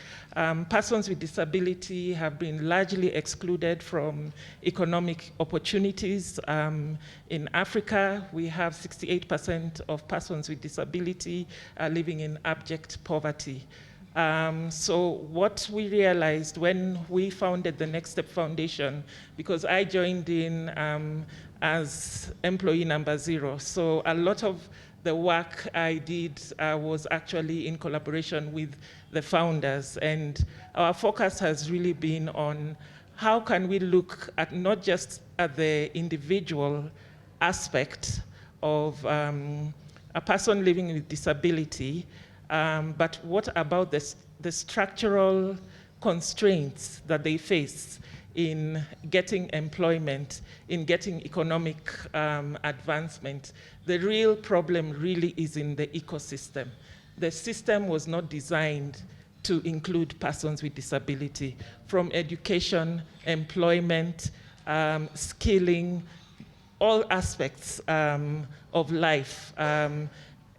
Persons with disability have been largely excluded from economic opportunities. In Africa, we have 68% of persons with disability living in abject poverty. So what we realized when we founded the Next Step Foundation, because I joined in as employee number 0, so a lot of the work I did was actually in collaboration with the founders, and our focus has really been on how can we look at not just at the individual aspect of a person living with disability, but what about the structural constraints that they face in getting employment, in getting economic advancement. The real problem really is in the ecosystem. The system was not designed to include persons with disability, from education, employment, skilling, all aspects of life.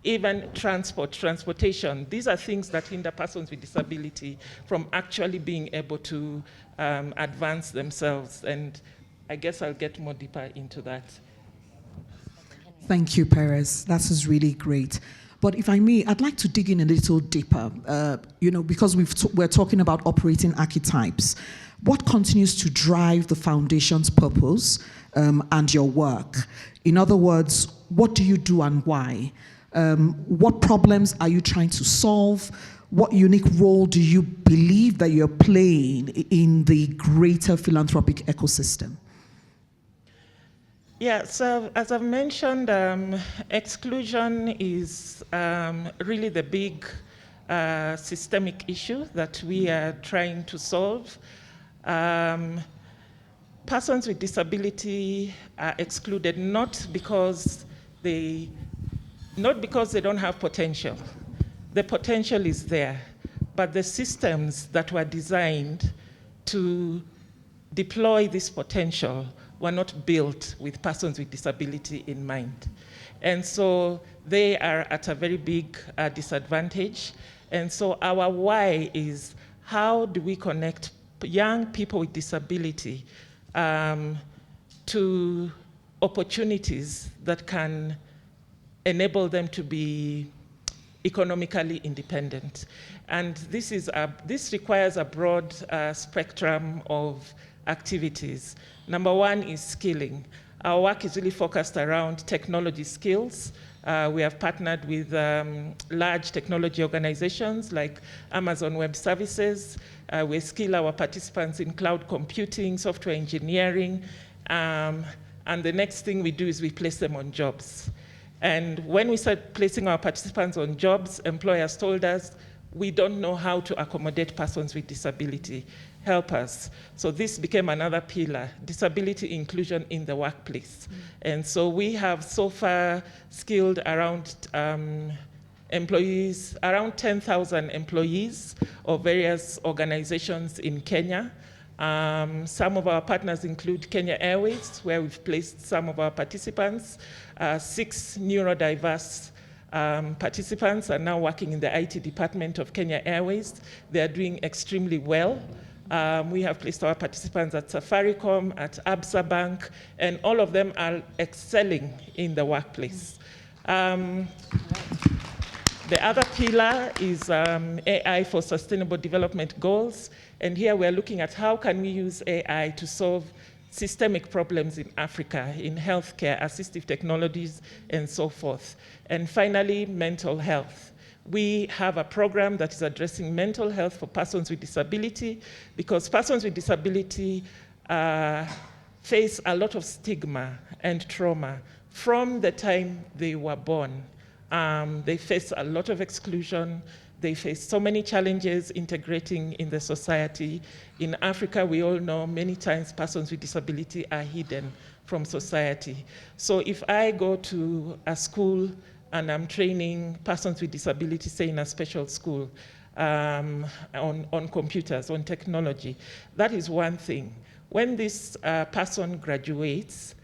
Even transportation. These are things that hinder persons with disability from actually being able to advance themselves. And I guess I'll get more deeper into that. Thank you, Perez. That is really great. But if I may, I'd like to dig in a little deeper, because we're talking about operating archetypes. What continues to drive the foundation's purpose and your work? In other words, what do you do and why? What problems are you trying to solve? What unique role do you believe that you're playing in the greater philanthropic ecosystem? Yeah, so as I've mentioned, exclusion is really the big systemic issue that we are trying to solve. persons with disability are excluded not because they don't have potential. The potential is there, but the systems that were designed to deploy this potential were not built with persons with disability in mind. And so they are at a very big disadvantage. And so our why is, how do we connect young people with disability to opportunities that can enable them to be economically independent? And this requires a broad spectrum of activities. Number one is skilling. Our work is really focused around technology skills. We have partnered with large technology organizations like Amazon Web Services. We skill our participants in cloud computing, software engineering, and the next thing we do is we place them on jobs. And when we started placing our participants on jobs, employers told us, we don't know how to accommodate persons with disability. Help us. So this became another pillar, disability inclusion in the workplace. And so we have so far skilled around employees, around 10,000 employees of various organizations in Kenya. Some of our partners include Kenya Airways, where we've placed some of our participants. 6 neurodiverse participants are now working in the IT department of Kenya Airways. They are doing extremely well. We have placed our participants at Safaricom, at Absa Bank, and all of them are excelling in the workplace. The other pillar is AI for Sustainable Development Goals. And here we're looking at how can we use AI to solve systemic problems in Africa, in healthcare, assistive technologies, and so forth. And finally, mental health. We have a program that is addressing mental health for persons with disability, because persons with disability face a lot of stigma and trauma from the time they were born. They face a lot of exclusion. They face so many challenges integrating in the society. In Africa, we all know many times persons with disability are hidden from society. So if I go to a school and I'm training persons with disability, say in a special school, on computers, on technology, that is one thing. When this person graduates,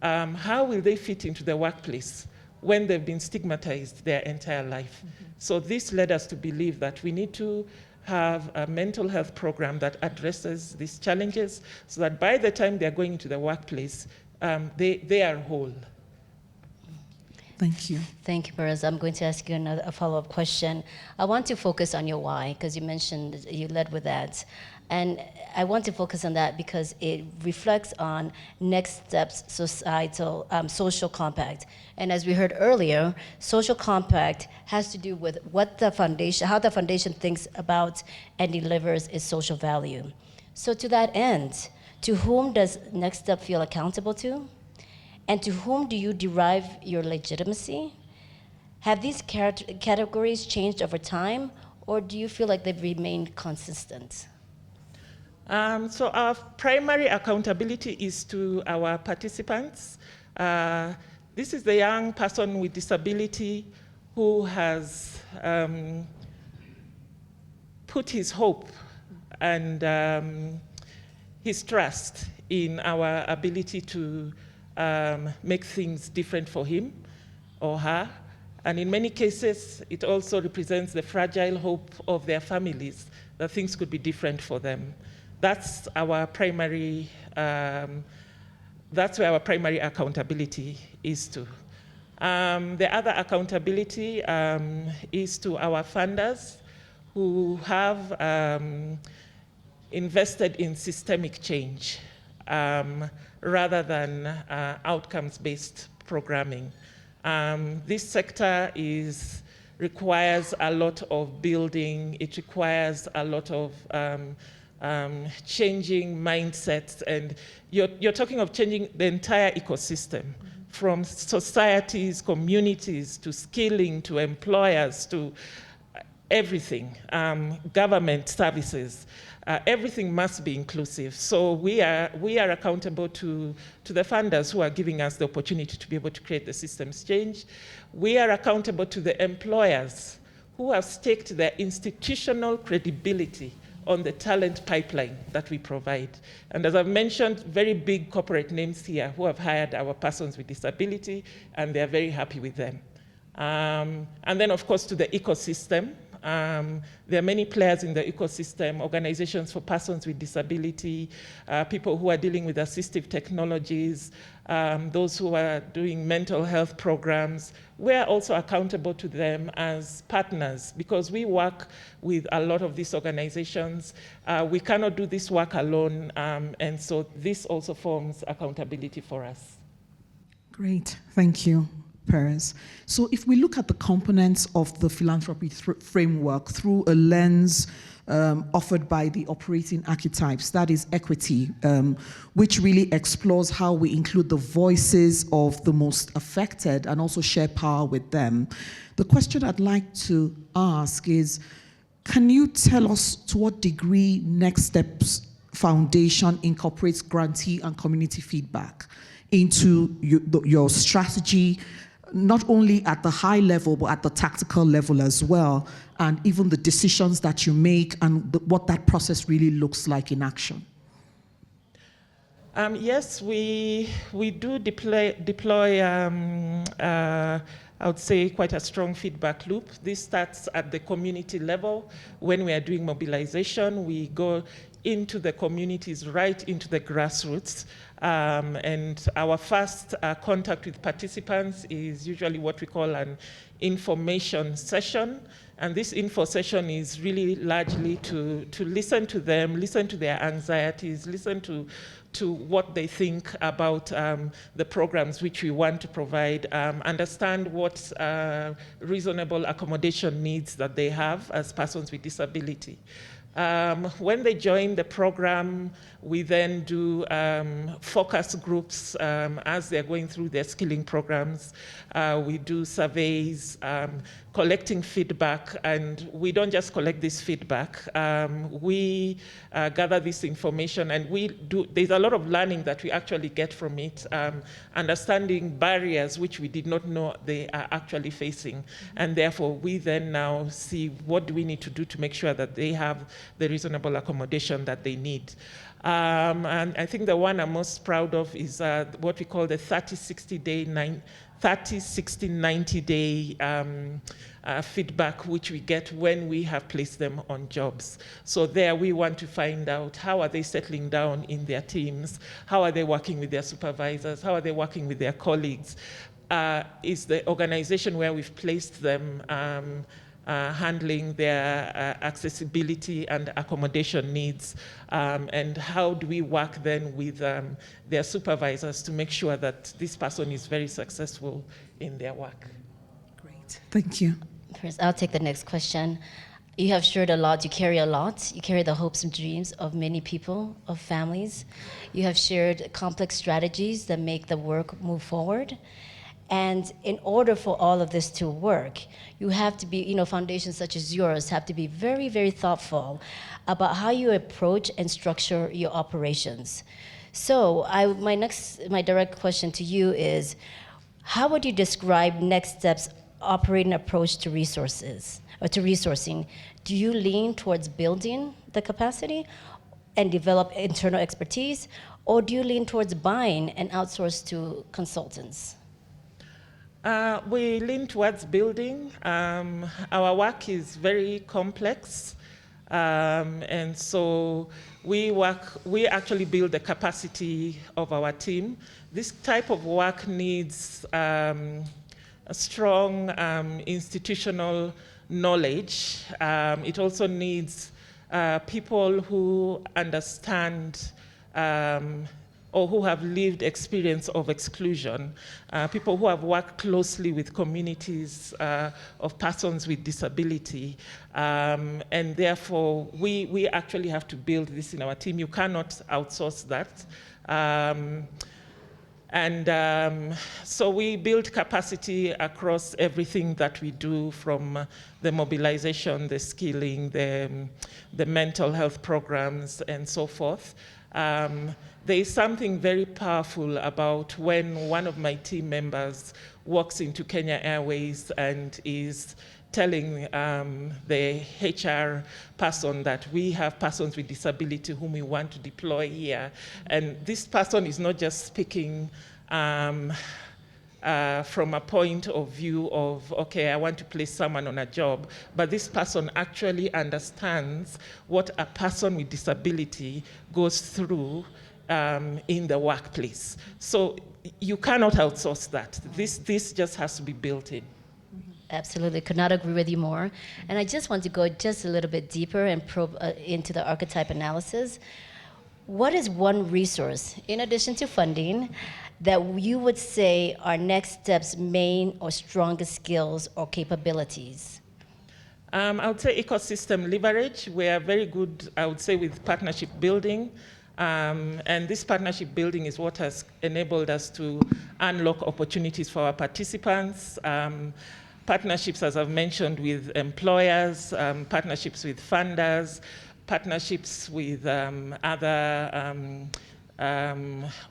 how will they fit into the workplace when they've been stigmatized their entire life? So this led us to believe that we need to have a mental health program that addresses these challenges so that by the time they're going into the workplace, they are whole. Thank you. Thank you, Perez. I'm going to ask you a follow-up question. I want to focus on your why, because you mentioned, you led with that. And I want to focus on that because it reflects on next steps societal, social compact. And as we heard earlier, social compact has to do with what the foundation, how the foundation thinks about and delivers its social value. So to that end, to whom does Next Step feel accountable to? And to whom do you derive your legitimacy? Have these categories changed over time, or do you feel like they've remained consistent? So our primary accountability is to our participants. This is the young person with disability who has put his hope and his trust in our ability to make things different for him or her. And in many cases, it also represents the fragile hope of their families that things could be different for them. That's our primary, that's where our primary accountability is to. The other accountability is to our funders who have invested in systemic change rather than outcomes-based programming. This sector requires a lot of building. It requires a lot of changing mindsets, and you're talking of changing the entire ecosystem, from societies, communities, to skilling, to employers, to everything, government services, everything must be inclusive. So we are accountable to the funders who are giving us the opportunity to be able to create the systems change. We are accountable to the employers who have staked their institutional credibility on the talent pipeline that we provide. And as I've mentioned, very big corporate names here who have hired our persons with disability, and they're very happy with them. And then, of course, to the ecosystem. There are many players in the ecosystem, organizations for persons with disability, people who are dealing with assistive technologies, those who are doing mental health programs. We're also accountable to them as partners because we work with a lot of these organizations. We cannot do this work alone, and so this also forms accountability for us. Great, thank you, Perez. So if we look at the components of the philanthropy framework through a lens offered by the operating archetypes, that is equity, which really explores how we include the voices of the most affected and also share power with them. The question I'd like to ask is, can you tell us to what degree Next Steps Foundation incorporates grantee and community feedback into your strategy, not only at the high level, but at the tactical level as well, and even the decisions that you make and what that process really looks like in action? Yes, we do deploy I would say, quite a strong feedback loop. This starts at the community level. When we are doing mobilization, we go into the communities, right into the grassroots. And our first contact with participants is usually what we call an information session. And this info session is really largely to listen to them, listen to their anxieties, listen to what they think about the programs which we want to provide, understand what reasonable accommodation needs that they have as persons with disability. When they join the program, we then do focus groups as they're going through their skilling programs. We do surveys, collecting feedback, and we don't just collect this feedback. We gather this information, and there's a lot of learning that we actually get from it, understanding barriers which we did not know they are actually facing. And therefore, we then now see what do we need to do to make sure that they have the reasonable accommodation that they need. And I think the one I'm most proud of is what we call the 30, 60, 90-day feedback, which we get when we have placed them on jobs. So there we want to find out how are they settling down in their teams, how are they working with their supervisors, how are they working with their colleagues, is the organization where we've placed them handling their accessibility and accommodation needs, and how do we work then with their supervisors to make sure that this person is very successful in their work. Great, thank you. First, I'll take the next question. You have shared a lot, you carry a lot. You carry the hopes and dreams of many people, of families. You have shared complex strategies that make the work move forward. And in order for all of this to work, you have to be, foundations such as yours have to be very, very thoughtful about how you approach and structure your operations. So my direct question to you is, how would you describe Next Steps' operating approach to resources, or to resourcing? Do you lean towards building the capacity and develop internal expertise, or do you lean towards buying and outsource to consultants? We lean towards building. Our work is very complex, and so we actually build the capacity of our team. This type of work needs a strong institutional knowledge. It also needs people who understand or who have lived experience of exclusion, people who have worked closely with communities of persons with disability. And therefore, we actually have to build this in our team. You cannot outsource that. And so we build capacity across everything that we do, from the mobilization, the skilling, the mental health programs, and so forth. There is something very powerful about when one of my team members walks into Kenya Airways and is telling the HR person that we have persons with disability whom we want to deploy here. And this person is not just speaking from a point of view of, okay, I want to place someone on a job, but this person actually understands what a person with disability goes through in the workplace. So you cannot outsource that. This just has to be built in. Absolutely, could not agree with you more. And I just want to go just a little bit deeper and probe into the archetype analysis. What is one resource, in addition to funding, that you would say are next steps' main or strongest skills or capabilities? I would say ecosystem leverage. We are very good, I would say, with partnership building. And this partnership building is what has enabled us to unlock opportunities for our participants. Partnerships, as I've mentioned, with employers, partnerships with funders, partnerships with other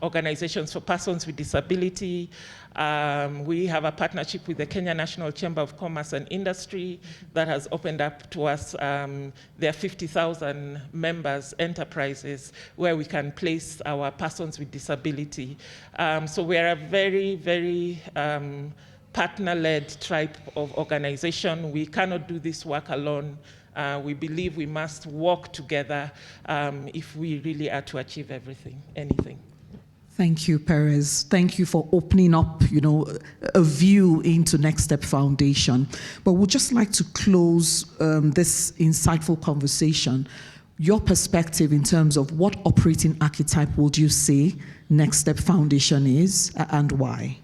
organizations for persons with disability. We have a partnership with the Kenya National Chamber of Commerce and Industry that has opened up to us their 50,000 members enterprises where we can place our persons with disability. So we are a very, very partner-led type of organization. We cannot do this work alone. We believe we must work together if we really are to achieve anything. Thank you, Perez. Thank you for opening up, a view into Next Step Foundation. But we'd just like to close this insightful conversation. Your perspective in terms of what operating archetype would you say Next Step Foundation is and why?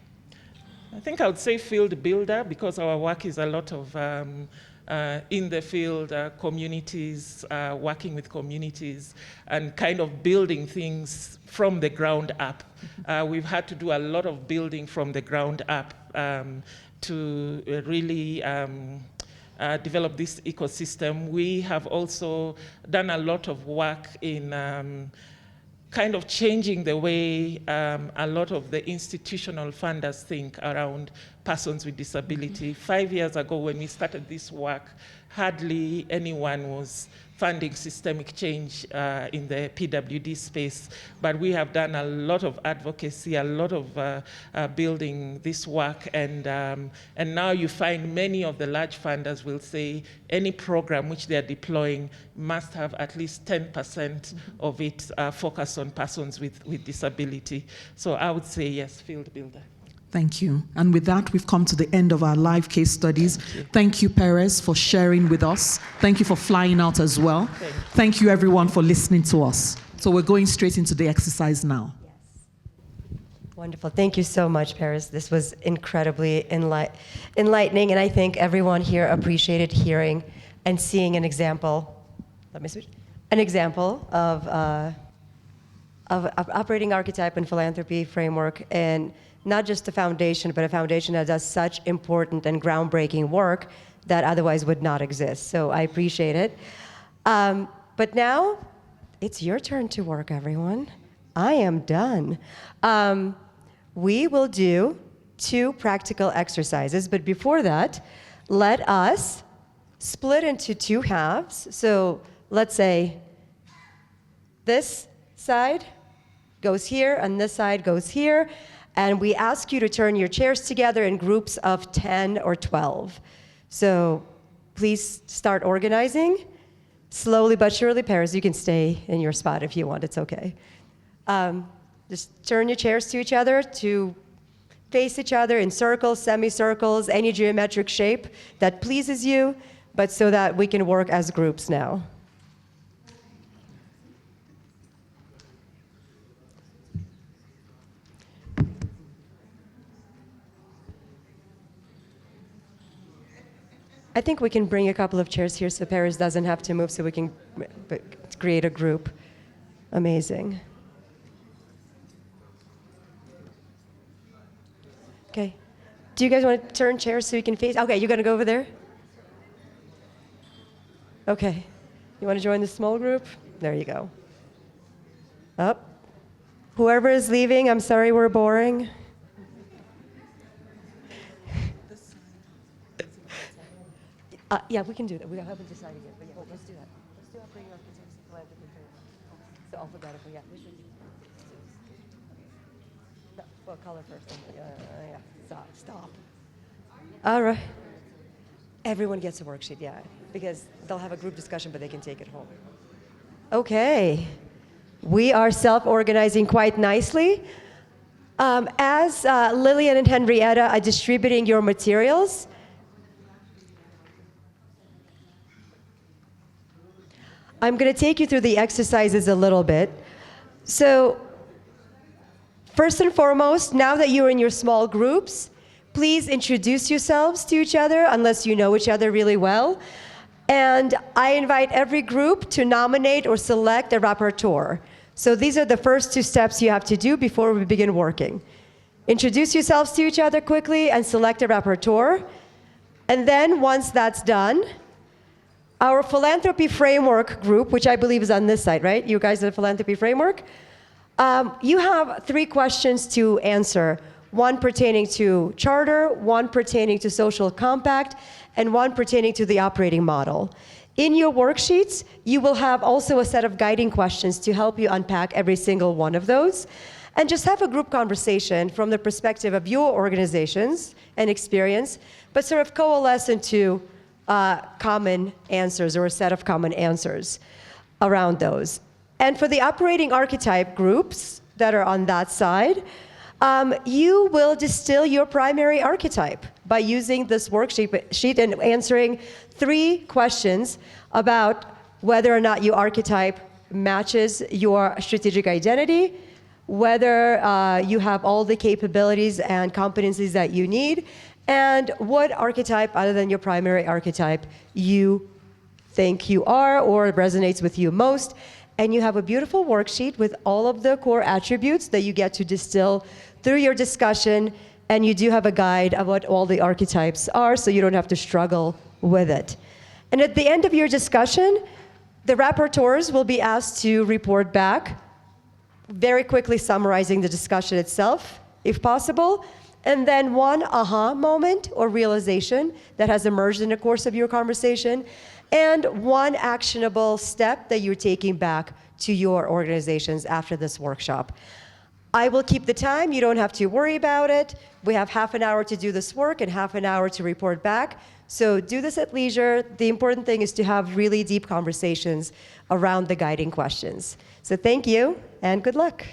I think I would say field builder, because our work is a lot of in the field, communities, working with communities, and kind of building things from the ground up. We've had to do a lot of building from the ground up to really develop this ecosystem. We have also done a lot of work in kind of changing the way a lot of the institutional funders think around persons with disability. 5 years ago, when we started this work, hardly anyone was funding systemic change in the PWD space, but we have done a lot of advocacy, a lot of building this work, and now you find many of the large funders will say any program which they are deploying must have at least 10% of it focused on persons with disability. So I would say yes, field builder. Thank you. And with that, we've come to the end of our live case studies. Thank you, Perez, for sharing with us. Thank you for flying out as well. Thank you, everyone, for listening to us. So we're going straight into the exercise now. Yes. Wonderful. Thank you so much, Perez. This was incredibly enlightening, and I think everyone here appreciated hearing and seeing an example. Let me switch. An example of operating archetype and philanthropy framework, and not just a foundation, but a foundation that does such important and groundbreaking work that otherwise would not exist. So I appreciate it. But now it's your turn to work, everyone. I am done. We will do 2 practical exercises, but before that, let us split into 2 halves. So let's say this side goes here and this side goes here. And we ask you to turn your chairs together in groups of 10 or 12. So please start organizing. Slowly but surely, Paris, you can stay in your spot if you want, it's okay. Just turn your chairs to each other to face each other in circles, semicircles, any geometric shape that pleases you, but so that we can work as groups now. I think we can bring a couple of chairs here so Paris doesn't have to move, so we can create a group. Amazing. Okay. Do you guys want to turn chairs so you can face? Okay, you're going to go over there? Okay. You want to join the small group? There you go. Up. Whoever is leaving, I'm sorry we're boring. Yeah, we can do that. We haven't decided yet, but yeah, let's do that. Let's do operating architects and philanthropy. So alphabetical, yeah. No, well, color first. Yeah. Stop. All right. Everyone gets a worksheet, yeah, because they'll have a group discussion, but they can take it home. Okay. We are self-organizing quite nicely. As Lillian and Henrietta are distributing your materials, I'm going to take you through the exercises a little bit. So, first and foremost, now that you're in your small groups, please introduce yourselves to each other unless you know each other really well. And I invite every group to nominate or select a rapporteur. So these are the first two steps you have to do before we begin working. Introduce yourselves to each other quickly and select a rapporteur. And then once that's done, our philanthropy framework group, which I believe is on this side, right? You guys are the philanthropy framework. You have 3 questions to answer. One pertaining to charter, one pertaining to social compact, and one pertaining to the operating model. In your worksheets, you will have also a set of guiding questions to help you unpack every single one of those. And just have a group conversation from the perspective of your organizations and experience, but sort of coalesce into common answers or a set of common answers around those. And for the operating archetype groups that are on that side, you will distill your primary archetype by using this worksheet and answering 3 questions about whether or not your archetype matches your strategic identity, whether you have all the capabilities and competencies that you need, and what archetype, other than your primary archetype, you think you are or resonates with you most. And you have a beautiful worksheet with all of the core attributes that you get to distill through your discussion, and you do have a guide of what all the archetypes are, so you don't have to struggle with it. And at the end of your discussion, the rapporteurs will be asked to report back, very quickly summarizing the discussion itself, if possible, and then one aha moment or realization that has emerged in the course of your conversation, and one actionable step that you're taking back to your organizations after this workshop. I will keep the time. You don't have to worry about it. We have half an hour to do this work and half an hour to report back. So do this at leisure. The important thing is to have really deep conversations around the guiding questions. So thank you, and good luck.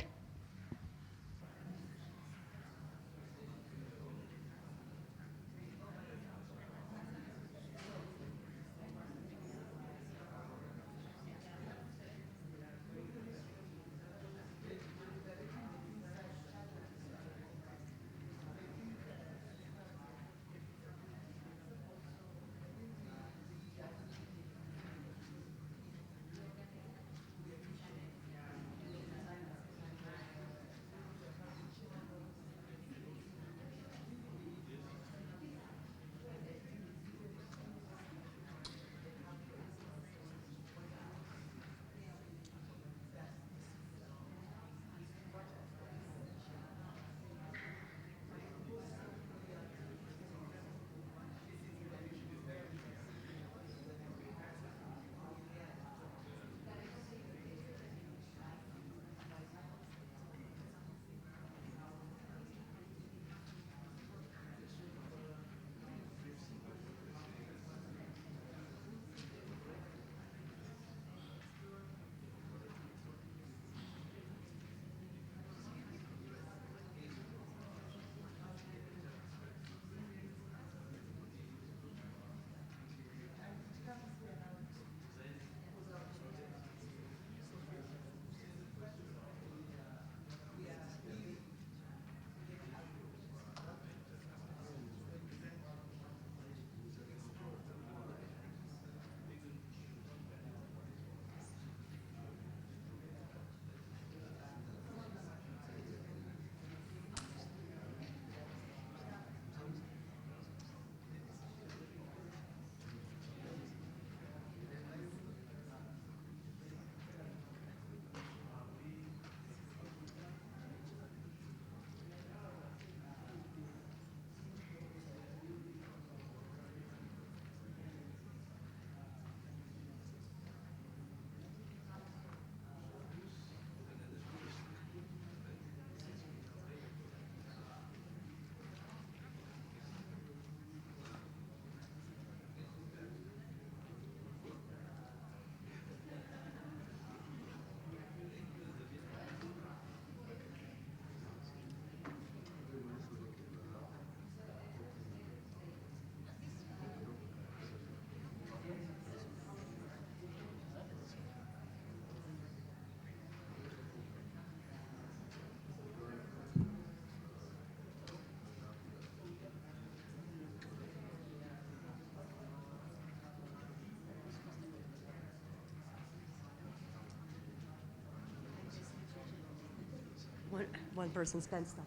One person spends stuff.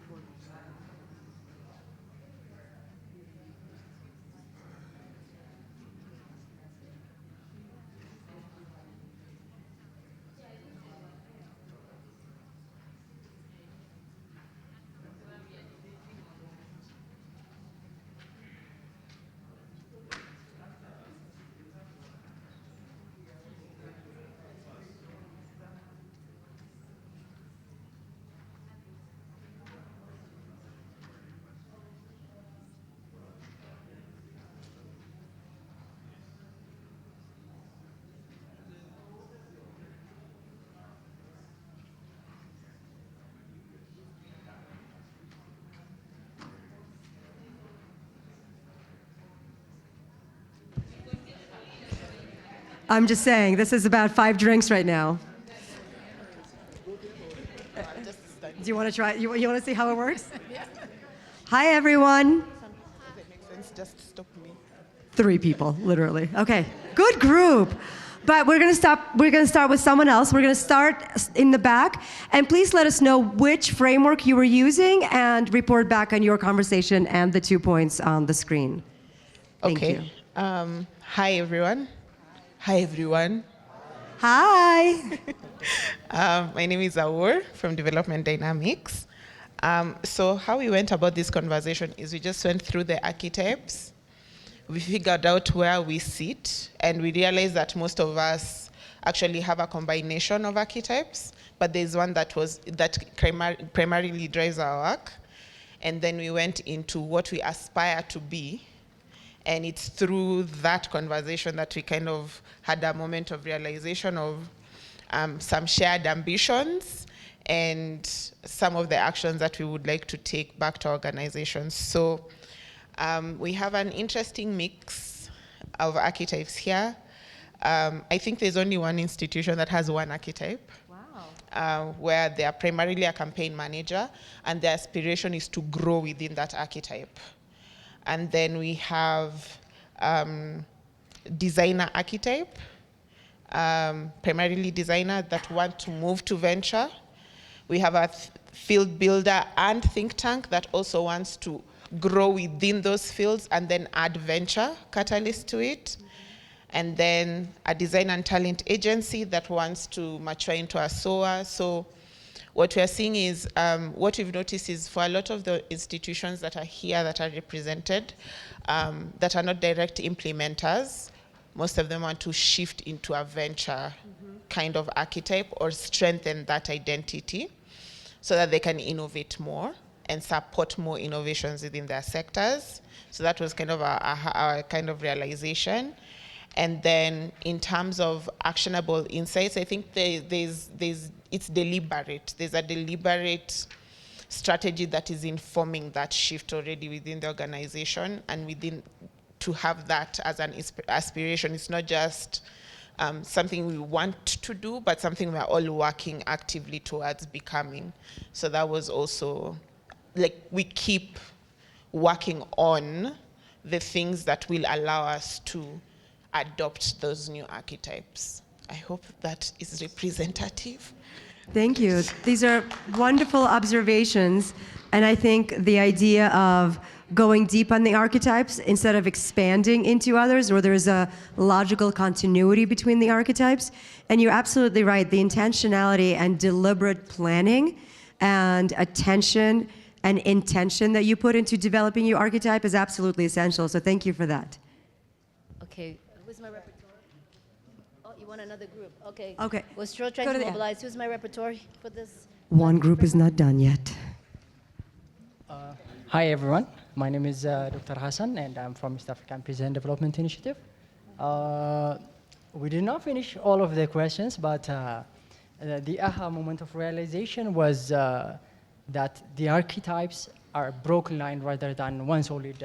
I'm just saying, this is about 5 drinks right now. Do you want to try? You want to see how it works? Hi, everyone. Does it make sense just stop me? 3 people, literally. Okay, good group. But we're gonna start with someone else. We're gonna start in the back. And please let us know which framework you were using and report back on your conversation and the 2 points on the screen. Thank you. Hi, everyone. Hi, everyone. Hi. My name is Aur from Development Dynamics. So how we went about this conversation is we just went through the archetypes. We figured out where we sit, and we realized that most of us actually have a combination of archetypes, but there's one that primarily drives our work. And then we went into what we aspire to be. And it's through that conversation that we kind of had a moment of realization of some shared ambitions and some of the actions that we would like to take back to organizations. So we have an interesting mix of archetypes here. I think there's only one institution that has one archetype. Wow. Where they are primarily a campaign manager, and their aspiration is to grow within that archetype. And then we have designer archetype, primarily designer that want to move to venture. We have a field builder and think tank that also wants to grow within those fields and then add venture catalyst to it. And then a design and talent agency that wants to mature into a SOA. So what we are seeing is, what we've noticed is for a lot of the institutions that are here that are represented, that are not direct implementers, most of them want to shift into a venture kind of archetype or strengthen that identity so that they can innovate more and support more innovations within their sectors. So that was kind of our kind of realization. And then in terms of actionable insights, I think it's deliberate. There's a deliberate strategy that is informing that shift already within the organization, and within to have that as an aspiration. It's not just something we want to do, but something we're all working actively towards becoming. So that was also, like, we keep working on the things that will allow us to adopt those new archetypes. I hope that is representative. Thank you. These are wonderful observations. And I think the idea of going deep on the archetypes instead of expanding into others, or there's a logical continuity between the archetypes. And you're absolutely right. The intentionality and deliberate planning and attention and intention that you put into developing your archetype is absolutely essential. So thank you for that. Okay, who's my repertoire? Oh, you want another group? Okay. Okay. We're still trying Go to to the- mobilize. Who's my repertoire for this? One group is not done yet. Hi everyone, my name is Dr. Hassan and I'm from East African Peace and Development Initiative. We did not finish all of the questions, but the aha moment of realization was that the archetypes are a broken line rather than one solid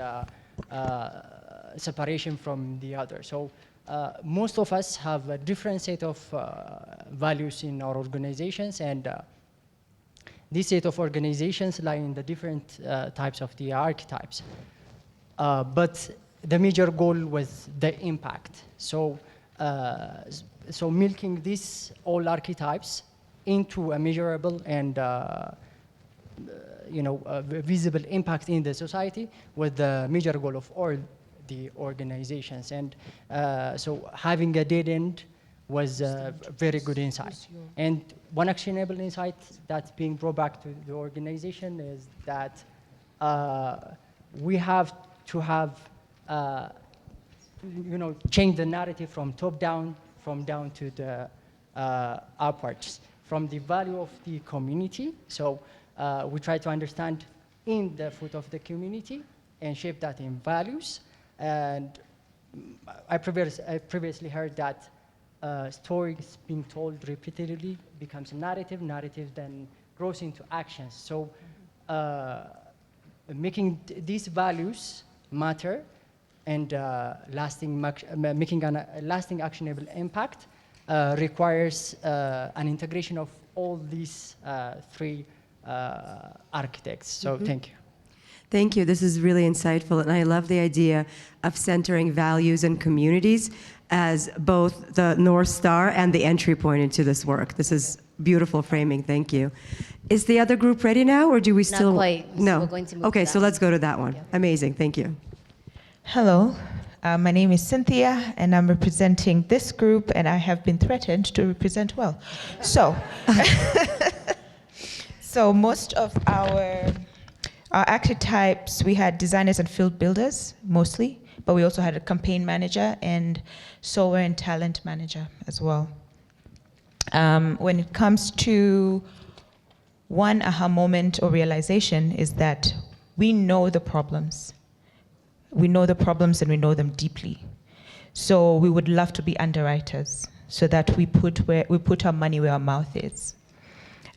separation from the other. So most of us have a different set of values in our organizations, and this set of organizations lie in the different types of the archetypes. But the major goal was the impact. So, so milking these all archetypes into a measurable and visible impact in the society was the major goal of all the organizations. And so having a dead end was a very good insight. And one actionable insight that's being brought back to the organization is that we have to have, change the narrative from top down, from down to the upwards, from the value of the community. So we try to understand in the foot of the community and shape that in values. And I previously heard that stories being told repeatedly becomes a narrative then grows into actions. So making these values matter and making a lasting actionable impact requires an integration of all these three architects. So thank you. Thank you. This is really insightful, and I love the idea of centering values and communities as both the North Star and the entry point into this work. This is beautiful framing. Thank you. Is the other group ready now, or do we still? Not quite. No. We're going to move Okay, to so that let's go to that one. Yeah. Amazing. Thank you. Hello, my name is Cynthia, and I'm representing this group, and I have been threatened to represent well. So, so most of our archetypes, we had designers and field builders mostly, but we also had a campaign manager and software and talent manager as well. When it comes to one aha moment or realization is that we know the problems. We know the problems and we know them deeply. So we would love to be underwriters so that we put our money where our mouth is.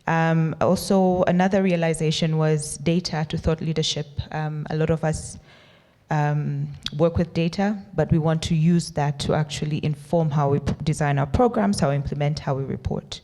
Also, another realization was data to thought leadership. A lot of us work with data, but we want to use that to actually inform how we design our programs, how we implement, how we report.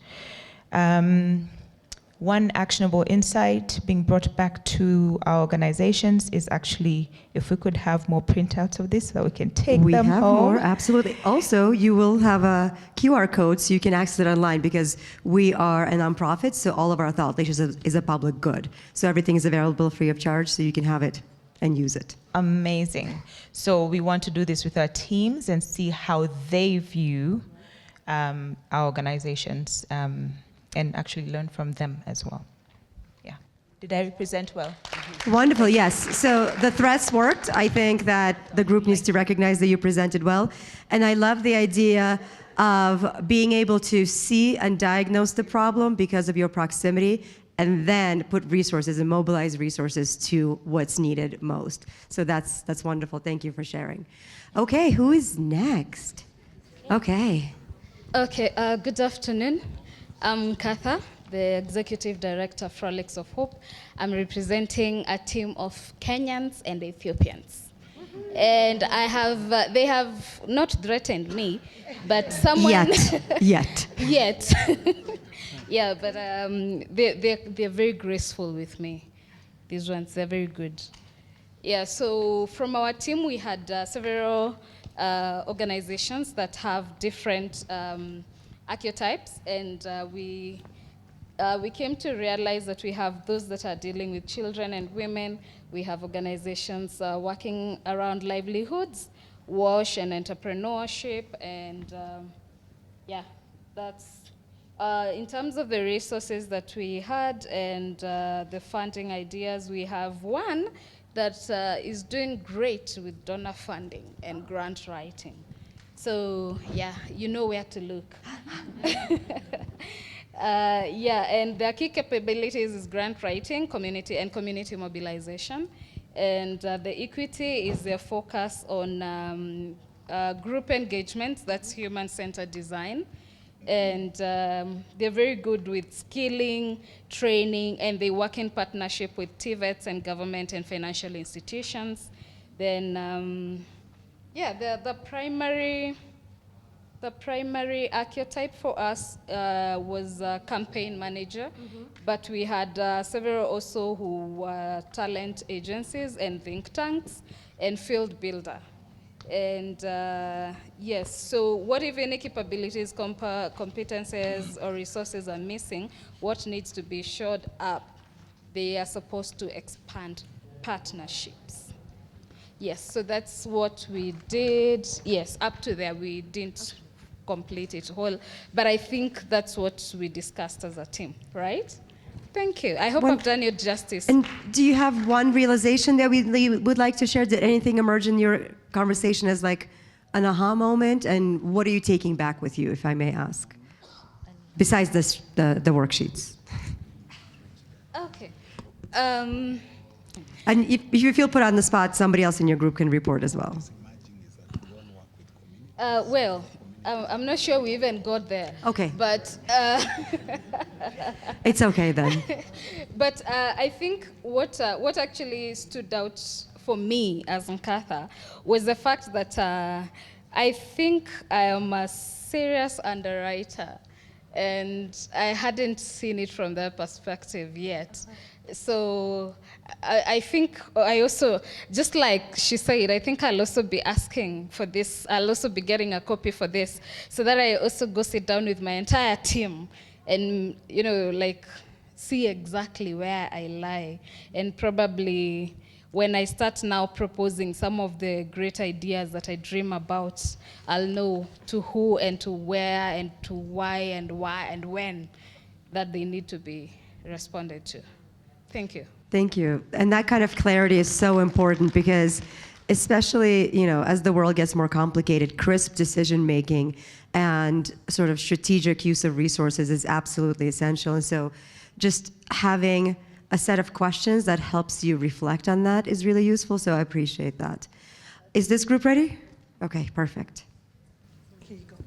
One actionable insight being brought back to our organizations is actually if we could have more printouts of this so that we can take them home. We have more, absolutely. Also, you will have a QR code so you can access it online because we are a nonprofit, so all of our thought leadership is a public good. So everything is available free of charge, so you can have it and use it. Amazing. So we want to do this with our teams and see how they view our organizations. And actually learn from them as well. Yeah. Did I represent well? Wonderful, yes. So the threats worked. I think that the group needs to recognize that you presented well. And I love the idea of being able to see and diagnose the problem because of your proximity and then put resources and mobilize resources to what's needed most. So that's wonderful. Thank you for sharing. Okay, who is next? Okay. Okay, good afternoon. I'm Katha, the Executive Director of Frolics of Hope. I'm representing a team of Kenyans and Ethiopians. And they have not threatened me, but someone... Yet. Yeah, but they're very graceful with me. These ones, they're very good. Yeah, so from our team, we had several organizations that have different archetypes, and we came to realize that we have those that are dealing with children and women. We have organizations working around livelihoods, WASH and entrepreneurship, and that's in terms of the resources that we had and the funding ideas. We have one that is doing great with donor funding and grant writing. So yeah, you know where to look. And their key capabilities is grant writing, community mobilization, and the equity is their focus on group engagement. That's human-centered design, and they're very good with skilling, training, and they work in partnership with TVETs and government and financial institutions. Then. The primary archetype for us was campaign manager, but we had several also who were talent agencies and think tanks and field builder. And yes, so what if any capabilities, competences, or resources are missing, what needs to be shored up they are supposed to expand partnerships. Yes, so that's what we did. Yes, up to there, we didn't complete it whole, but I think that's what we discussed as a team, right? Thank you. I hope I've done you justice. And do you have one realization that we would like to share? Did anything emerge in your conversation as like an aha moment? And what are you taking back with you, if I may ask? Besides this, the worksheets. Okay. And if you feel put on the spot, somebody else in your group can report as well. Well, I'm not sure we even got there. Okay. But it's okay then. But I think what actually stood out for me as Nkatha was the fact that I think I am a serious underwriter, and I hadn't seen it from that perspective yet. So I think I also, just like she said, I think I'll also be asking for this. I'll also be getting a copy for this, so that I also go sit down with my entire team and, you know, like see exactly where I lie. And probably when I start now proposing some of the great ideas that I dream about, I'll know to who and to where and to why and when that they need to be responded to. Thank you. Thank you. And that kind of clarity is so important because, especially, you know, as the world gets more complicated, crisp decision making and sort of strategic use of resources is absolutely essential. And so just having a set of questions that helps you reflect on that is really useful. So I appreciate that. Is this group ready? Okay, perfect. Here you go.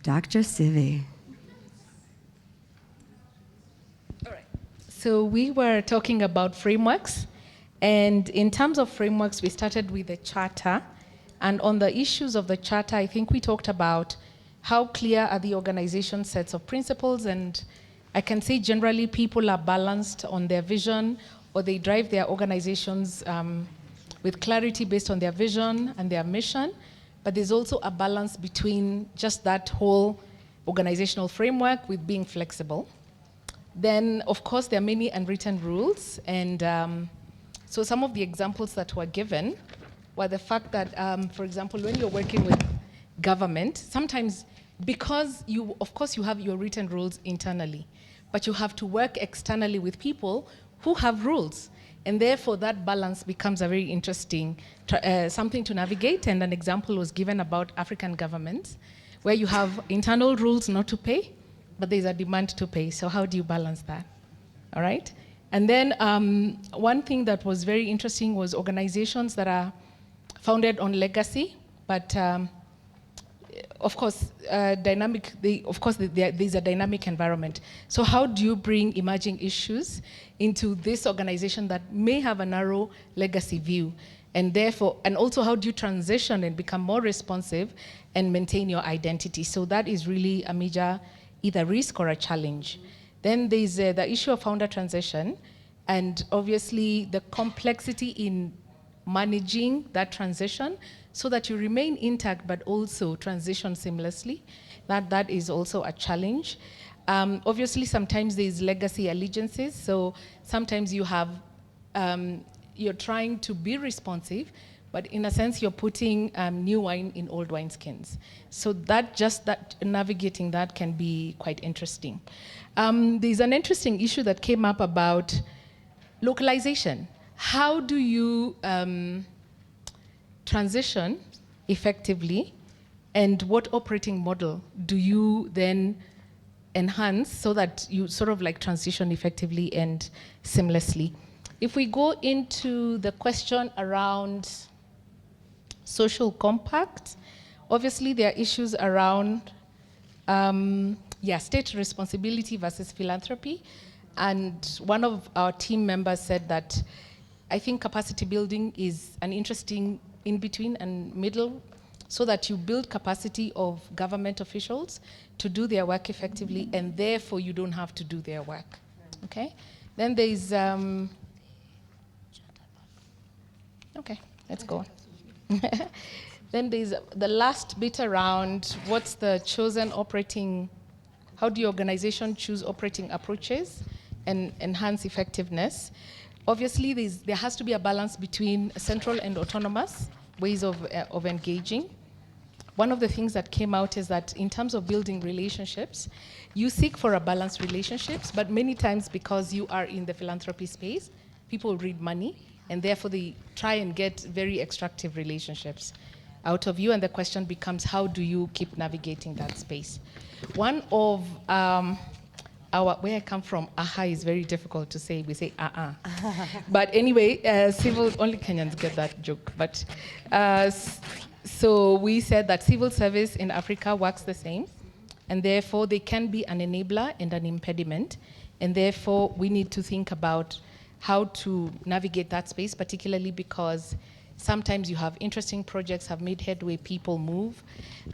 Dr. Sivi. So we were talking about frameworks, and in terms of frameworks, we started with the charter, and on the issues of the charter, I think we talked about how clear are the organization sets of principles, and I can say generally people are balanced on their vision, or they drive their organizations with clarity based on their vision and their mission, but there's also a balance between just that whole organizational framework with being flexible. Then, of course, there are many unwritten rules, and so some of the examples that were given were the fact that, for example, when you're working with government, sometimes because you, of course, you have your written rules internally, but you have to work externally with people who have rules, and therefore that balance becomes a very interesting something to navigate. And an example was given about African governments, where you have internal rules not to pay, but there's a demand to pay. So how do you balance that? All right? And then one thing that was very interesting was organizations that are founded on legacy, but of course, there's a dynamic environment. So how do you bring emerging issues into this organization that may have a narrow legacy view? And therefore, and also how do you transition and become more responsive and maintain your identity? So that is really a major either risk or a challenge. Then there's the issue of founder transition, and obviously the complexity in managing that transition so that you remain intact but also transition seamlessly. That is also a challenge. Obviously, sometimes there's legacy allegiances, so sometimes you have, you're trying to be responsive, but in a sense, you're putting new wine in old wineskins. So that navigating that can be quite interesting. There's an interesting issue that came up about localization. How do you transition effectively, and what operating model do you then enhance so that you sort of like transition effectively and seamlessly? If we go into the question around social compact, obviously there are issues around state responsibility versus philanthropy. And one of our team members said that I think capacity building is an interesting in-between and middle, so that you build capacity of government officials to do their work effectively, and therefore you don't have to do their work. Okay? Then there's, okay, let's go on. Then there's the last bit around what's the chosen operating, how do your organization choose operating approaches and enhance effectiveness. Obviously, there has to be a balance between central and autonomous ways of engaging. One of the things that came out is that in terms of building relationships, you seek for a balanced relationships, but many times because you are in the philanthropy space, people read money, and therefore they try and get very extractive relationships out of you, and the question becomes, how do you keep navigating that space? One of where I come from, aha is very difficult to say. We say but anyway, civil, only Kenyans get that joke. But so we said that civil service in Africa works the same, and therefore they can be an enabler and an impediment, and therefore we need to think about how to navigate that space, particularly because sometimes you have interesting projects have made headway, people move.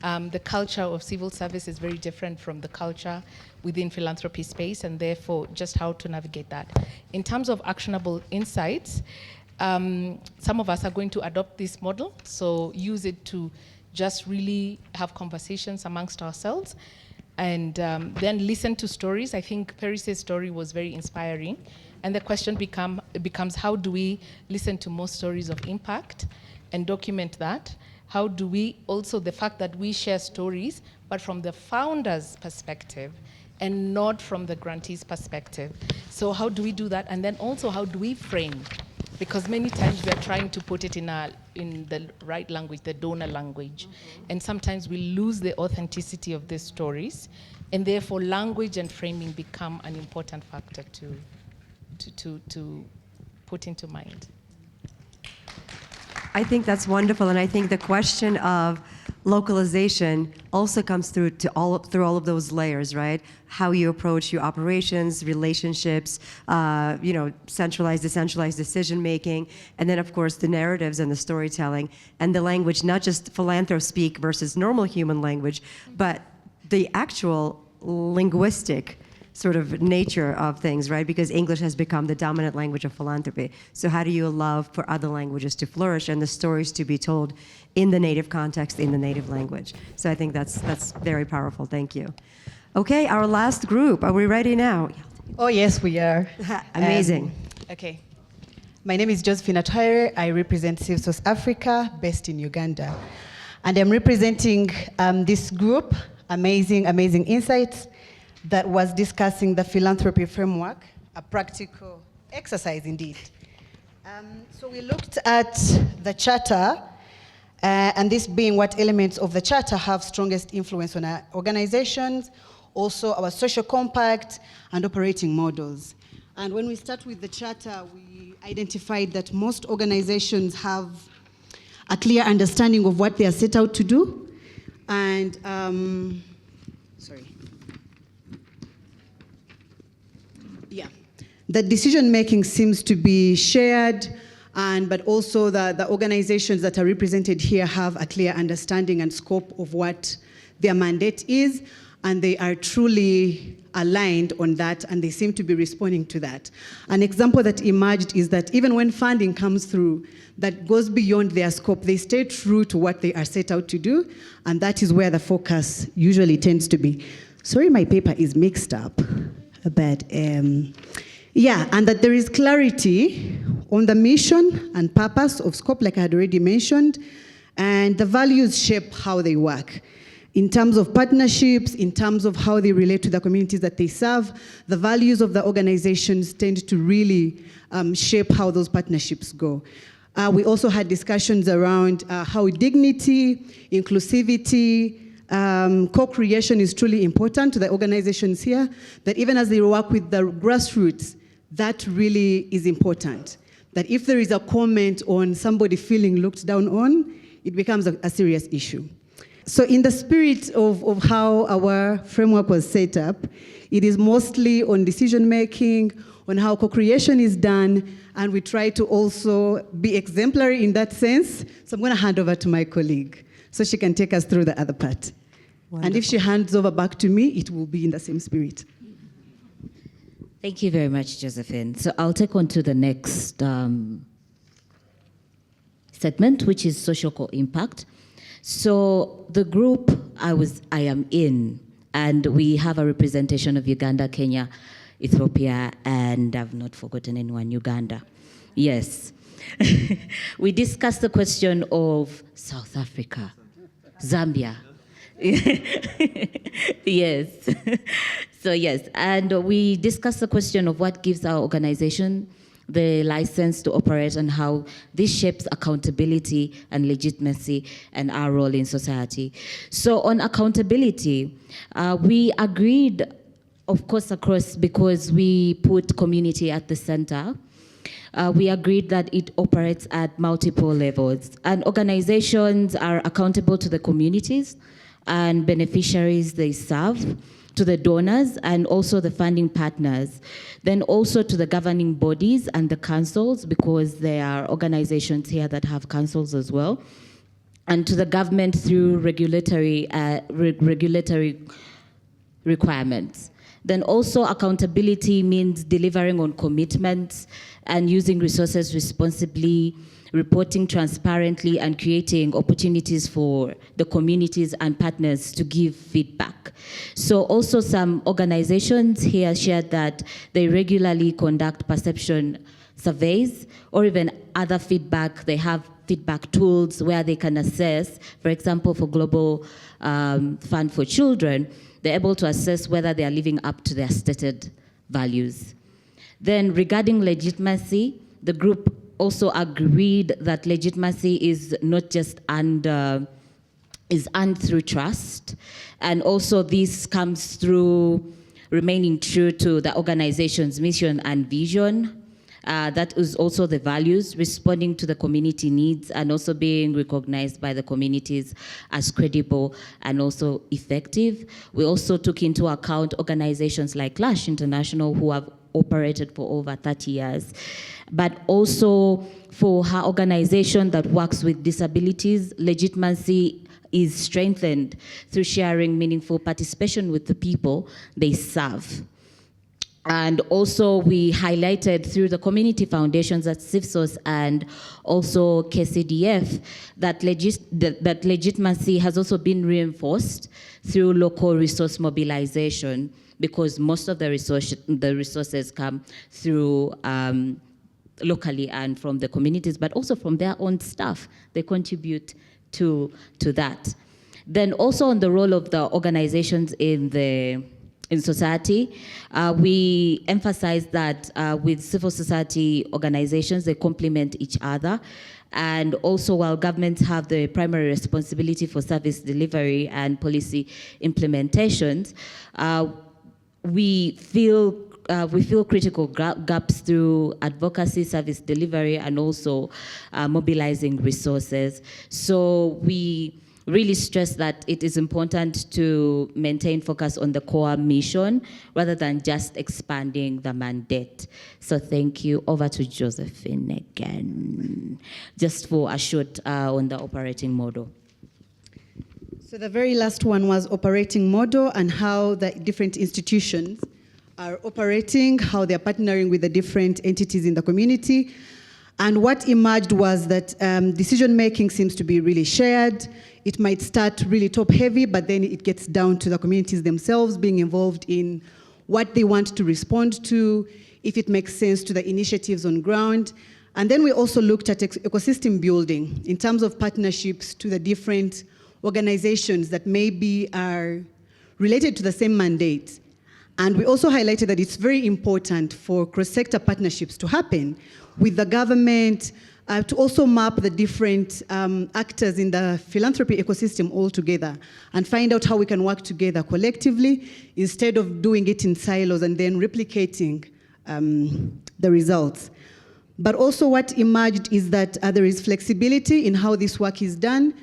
The culture of civil service is very different from the culture within philanthropy space, and therefore just how to navigate that. In terms of actionable insights, some of us are going to adopt this model, so use it to just really have conversations amongst ourselves, and then listen to stories. I think Paris's story was very inspiring. And the question becomes how do we listen to more stories of impact and document that? How do we also, the fact that we share stories, but from the founder's perspective and not from the grantee's perspective. So how do we do that? And then also how do we frame? Because many times we're trying to put it in the right language, the donor language. And sometimes we lose the authenticity of these stories. And therefore language and framing become an important factor to put into mind. I think that's wonderful, and I think the question of localization also comes through all of those layers, right? How you approach your operations, relationships, centralized, decentralized decision making, and then of course the narratives and the storytelling and the language, not just philanthro speak versus normal human language, but the actual linguistic sort of nature of things, right? Because English has become the dominant language of philanthropy. So how do you allow for other languages to flourish and the stories to be told in the native context, in the native language? So I think that's very powerful. Thank you. Okay, our last group. Are we ready now? Oh, yes, we are. Amazing. Okay. My name is Josephine Atwaire. I represent Civsos Africa, based in Uganda. And I'm representing this group, Amazing Insights, that was discussing the philanthropy framework, a practical exercise indeed. So we looked at the charter, and this being what elements of the charter have strongest influence on our organizations, also our social compact and operating models. And when we start with the charter, we identified that most organizations have a clear understanding of what they are set out to do, and the decision-making seems to be shared, but also the organizations that are represented here have a clear understanding and scope of what their mandate is, and they are truly aligned on that, and they seem to be responding to that. An example that emerged is that even when funding comes through that goes beyond their scope, they stay true to what they are set out to do, and that is where the focus usually tends to be. Sorry, my paper is mixed up, but and that there is clarity on the mission and purpose of scope, like I had already mentioned, and the values shape how they work. In terms of partnerships, in terms of how they relate to the communities that they serve, the values of the organizations tend to really shape how those partnerships go. We also had discussions around how dignity, inclusivity, co-creation is truly important to the organizations here, that even as they work with the grassroots, that really is important. That if there is a comment on somebody feeling looked down on, it becomes a serious issue. So in the spirit of how our framework was set up, it is mostly on decision-making, on how co-creation is done, and we try to also be exemplary in that sense. So I'm going to hand over to my colleague so she can take us through the other part. Wonderful. And if she hands over back to me, it will be in the same spirit. Thank you very much, Josephine. So I'll take on to the next segment, which is social co-impact. So the group I am in, and we have a representation of Uganda, Kenya, Ethiopia, and I've not forgotten anyone, Uganda. Yes. We discussed the question of South Africa, Zambia. Yes. So yes, and we discussed the question of what gives our organization the license to operate and how this shapes accountability and legitimacy and our role in society. So on accountability, we agreed, of course, across, because we put community at the center. We agreed that it operates at multiple levels, and organizations are accountable to the communities and beneficiaries they serve, to the donors and also the funding partners, then also to the governing bodies and the councils, because there are organizations here that have councils as well, and to the government through regulatory requirements. Then also accountability means delivering on commitments and using resources responsibly, reporting transparently, and creating opportunities for the communities and partners to give feedback. So also some organizations here shared that they regularly conduct perception surveys or even other feedback. They have feedback tools where they can assess, for example, for Global Fund for Children, they're able to assess whether they are living up to their stated values. Then regarding legitimacy, the group also agreed that legitimacy is not just is earned through trust, and also this comes through remaining true to the organization's mission and vision. That is also the values, responding to the community needs, and also being recognized by the communities as credible and also effective. We also took into account organizations like Lash International, who have operated for over 30 years, but also for her organization that works with disabilities, legitimacy is strengthened through sharing meaningful participation with the people they serve. And also we highlighted through the community foundations at CIFSOS and also KCDF that legitimacy has also been reinforced through local resource mobilization, because most of the resources come through locally and from the communities, but also from their own staff. They contribute to that. Then also on the role of the organizations in society, we emphasize that with civil society organizations, they complement each other. And also, while governments have the primary responsibility for service delivery and policy implementations, we feel critical gaps through advocacy, service delivery, and also mobilizing resources. So we really stress that it is important to maintain focus on the core mission rather than just expanding the mandate. So thank you. Over to Josephine again, just for a short on the operating model. So the very last one was operating model and how the different institutions are operating, how they're partnering with the different entities in the community. And what emerged was that decision-making seems to be really shared. It might start really top-heavy, but then it gets down to the communities themselves being involved in what they want to respond to, if it makes sense to the initiatives on ground. And then we also looked at ecosystem building in terms of partnerships to the different organizations that maybe are related to the same mandate. And we also highlighted that it's very important for cross-sector partnerships to happen with the government, to also map the different actors in the philanthropy ecosystem all together and find out how we can work together collectively instead of doing it in silos and then replicating the results. But also what emerged is that there is flexibility in how this work is done.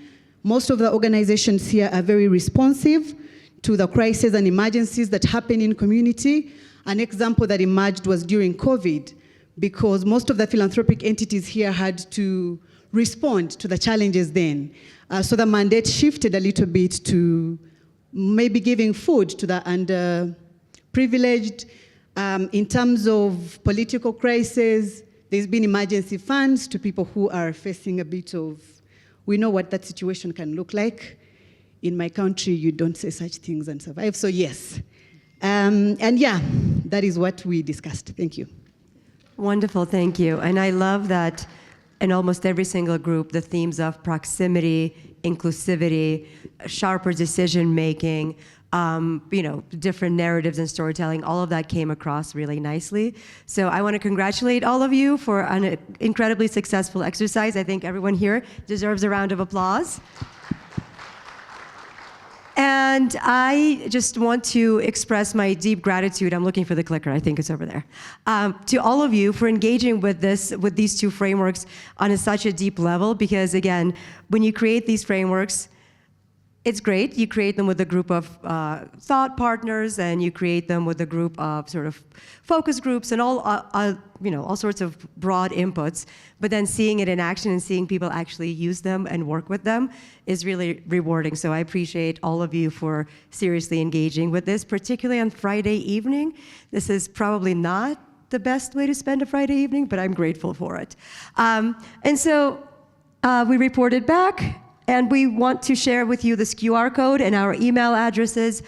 Most of the organizations here are very responsive to the crises and emergencies that happen in community. An example that emerged was during COVID, because most of the philanthropic entities here had to respond to the challenges then. So the mandate shifted a little bit to maybe giving food to the underprivileged. In terms of political crisis, there's been emergency funds to people who are facing a bit of, we know what that situation can look like. In my country, you don't say such things and survive, so yes. And yeah, that is what we discussed. Thank you. Wonderful, thank you. And I love that in almost every single group, the themes of proximity, inclusivity, sharper decision-making, different narratives and storytelling, all of that came across really nicely. So I want to congratulate all of you for an incredibly successful exercise. I think everyone here deserves a round of applause. And I just want to express my deep gratitude. I'm looking for the clicker. I think it's over there. To all of you for engaging with these two frameworks on such a deep level, because again, when you create these frameworks, it's great. You create them with a group of thought partners, and you create them with a group of sort of focus groups and all sorts of broad inputs. But then seeing it in action and seeing people actually use them and work with them is really rewarding. So I appreciate all of you for seriously engaging with this, particularly on Friday evening. This is probably not the best way to spend a Friday evening, but I'm grateful for it. And so we reported back. And we want to share with you this QR code and our email addresses.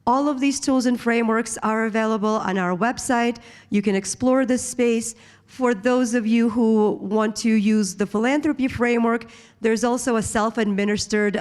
All of these tools and frameworks are available on our website. You can explore this space. For those of you who want to use the philanthropy framework, there's also a self-administered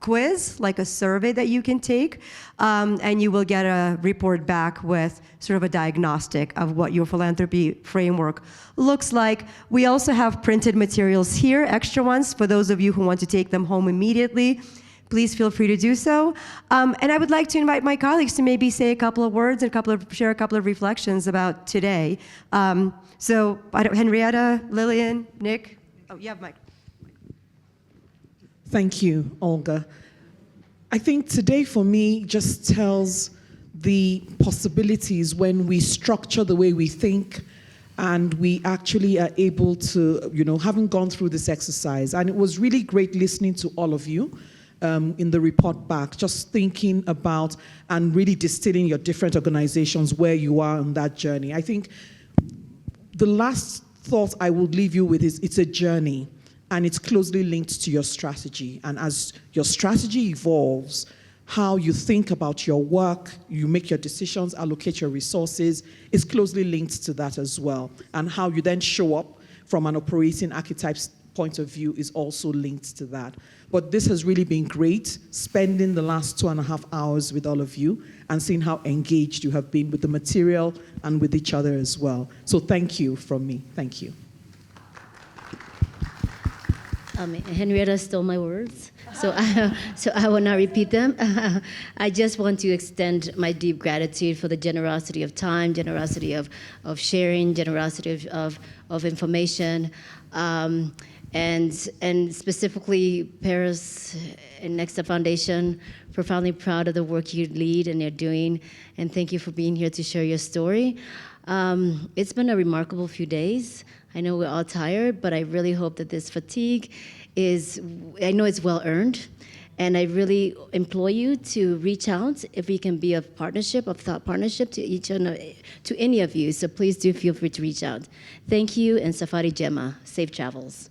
quiz, like a survey that you can take, and you will get a report back with sort of a diagnostic of what your philanthropy framework looks like. We also have printed materials here, extra ones, for those of you who want to take them home immediately. Please feel free to do so. And I would like to invite my colleagues to maybe say a couple of words and share a couple of reflections about today. So Henrietta, Lillian, Nick. Oh, you have Mike. Thank you, Olga. I think today for me just tells the possibilities when we structure the way we think and we actually are able to, having gone through this exercise. And it was really great listening to all of you in the report back, just thinking about and really distilling your different organizations where you are on that journey. I think the last thought I would leave you with is it's a journey. And it's closely linked to your strategy. And as your strategy evolves, how you think about your work, you make your decisions, allocate your resources, is closely linked to that as well. And how you then show up from an operating archetypes point of view is also linked to that. But this has really been great, spending the last 2.5 hours with all of you and seeing how engaged you have been with the material and with each other as well. So thank you from me. Thank you. Henrietta stole my words, so I will not repeat them. I just want to extend my deep gratitude for the generosity of time, generosity of sharing, generosity of information, and specifically Paris and Next Step Foundation. Profoundly proud of the work you lead and you're doing, and thank you for being here to share your story. It's been a remarkable few days. I know we're all tired, but I really hope that this fatigue I know it's well earned, and I really implore you to reach out if we can be a partnership, of thought partnership to any of you. So please do feel free to reach out. Thank you, and Safari Gemma. Safe travels.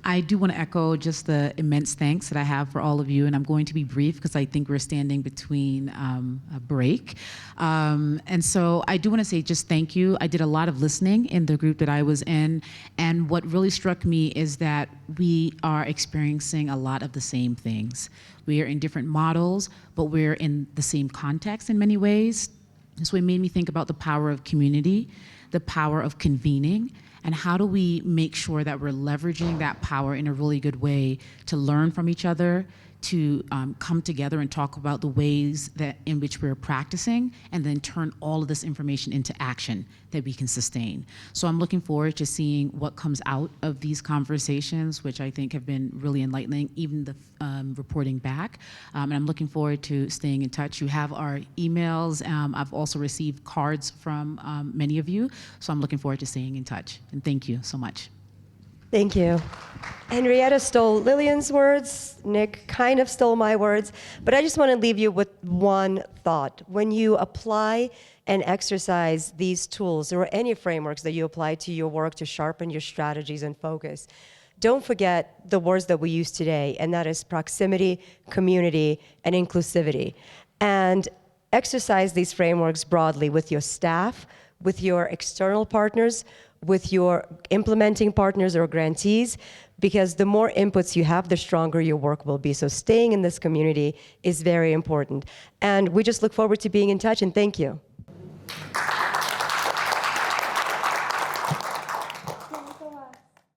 I do want to echo just the immense thanks that I have for all of you, and I'm going to be brief because I think we're standing between a break. And so I do want to say just thank you. I did a lot of listening in the group that I was in, and what really struck me is that we are experiencing a lot of the same things. We are in different models, but we're in the same context in many ways. So it made me think about the power of community, the power of convening, and how do we make sure that we're leveraging that power in a really good way to learn from each other, to come together and talk about the ways that in which we're practicing, and then turn all of this information into action that we can sustain. So I'm looking forward to seeing what comes out of these conversations, which I think have been really enlightening, even the reporting back. And I'm looking forward to staying in touch. You have our emails. I've also received cards from many of you, so I'm looking forward to staying in touch. And thank you so much. Thank you. Henrietta stole Lillian's words. Nick kind of stole my words. But I just want to leave you with one thought. When you apply and exercise these tools or any frameworks that you apply to your work to sharpen your strategies and focus, don't forget the words that we use today, and that is proximity, community, and inclusivity. and exercise these frameworks broadly with your staff, with your external partners, with your implementing partners or grantees, because the more inputs you have, the stronger your work will be. So staying in this community is very important. And we just look forward to being in touch, and thank you.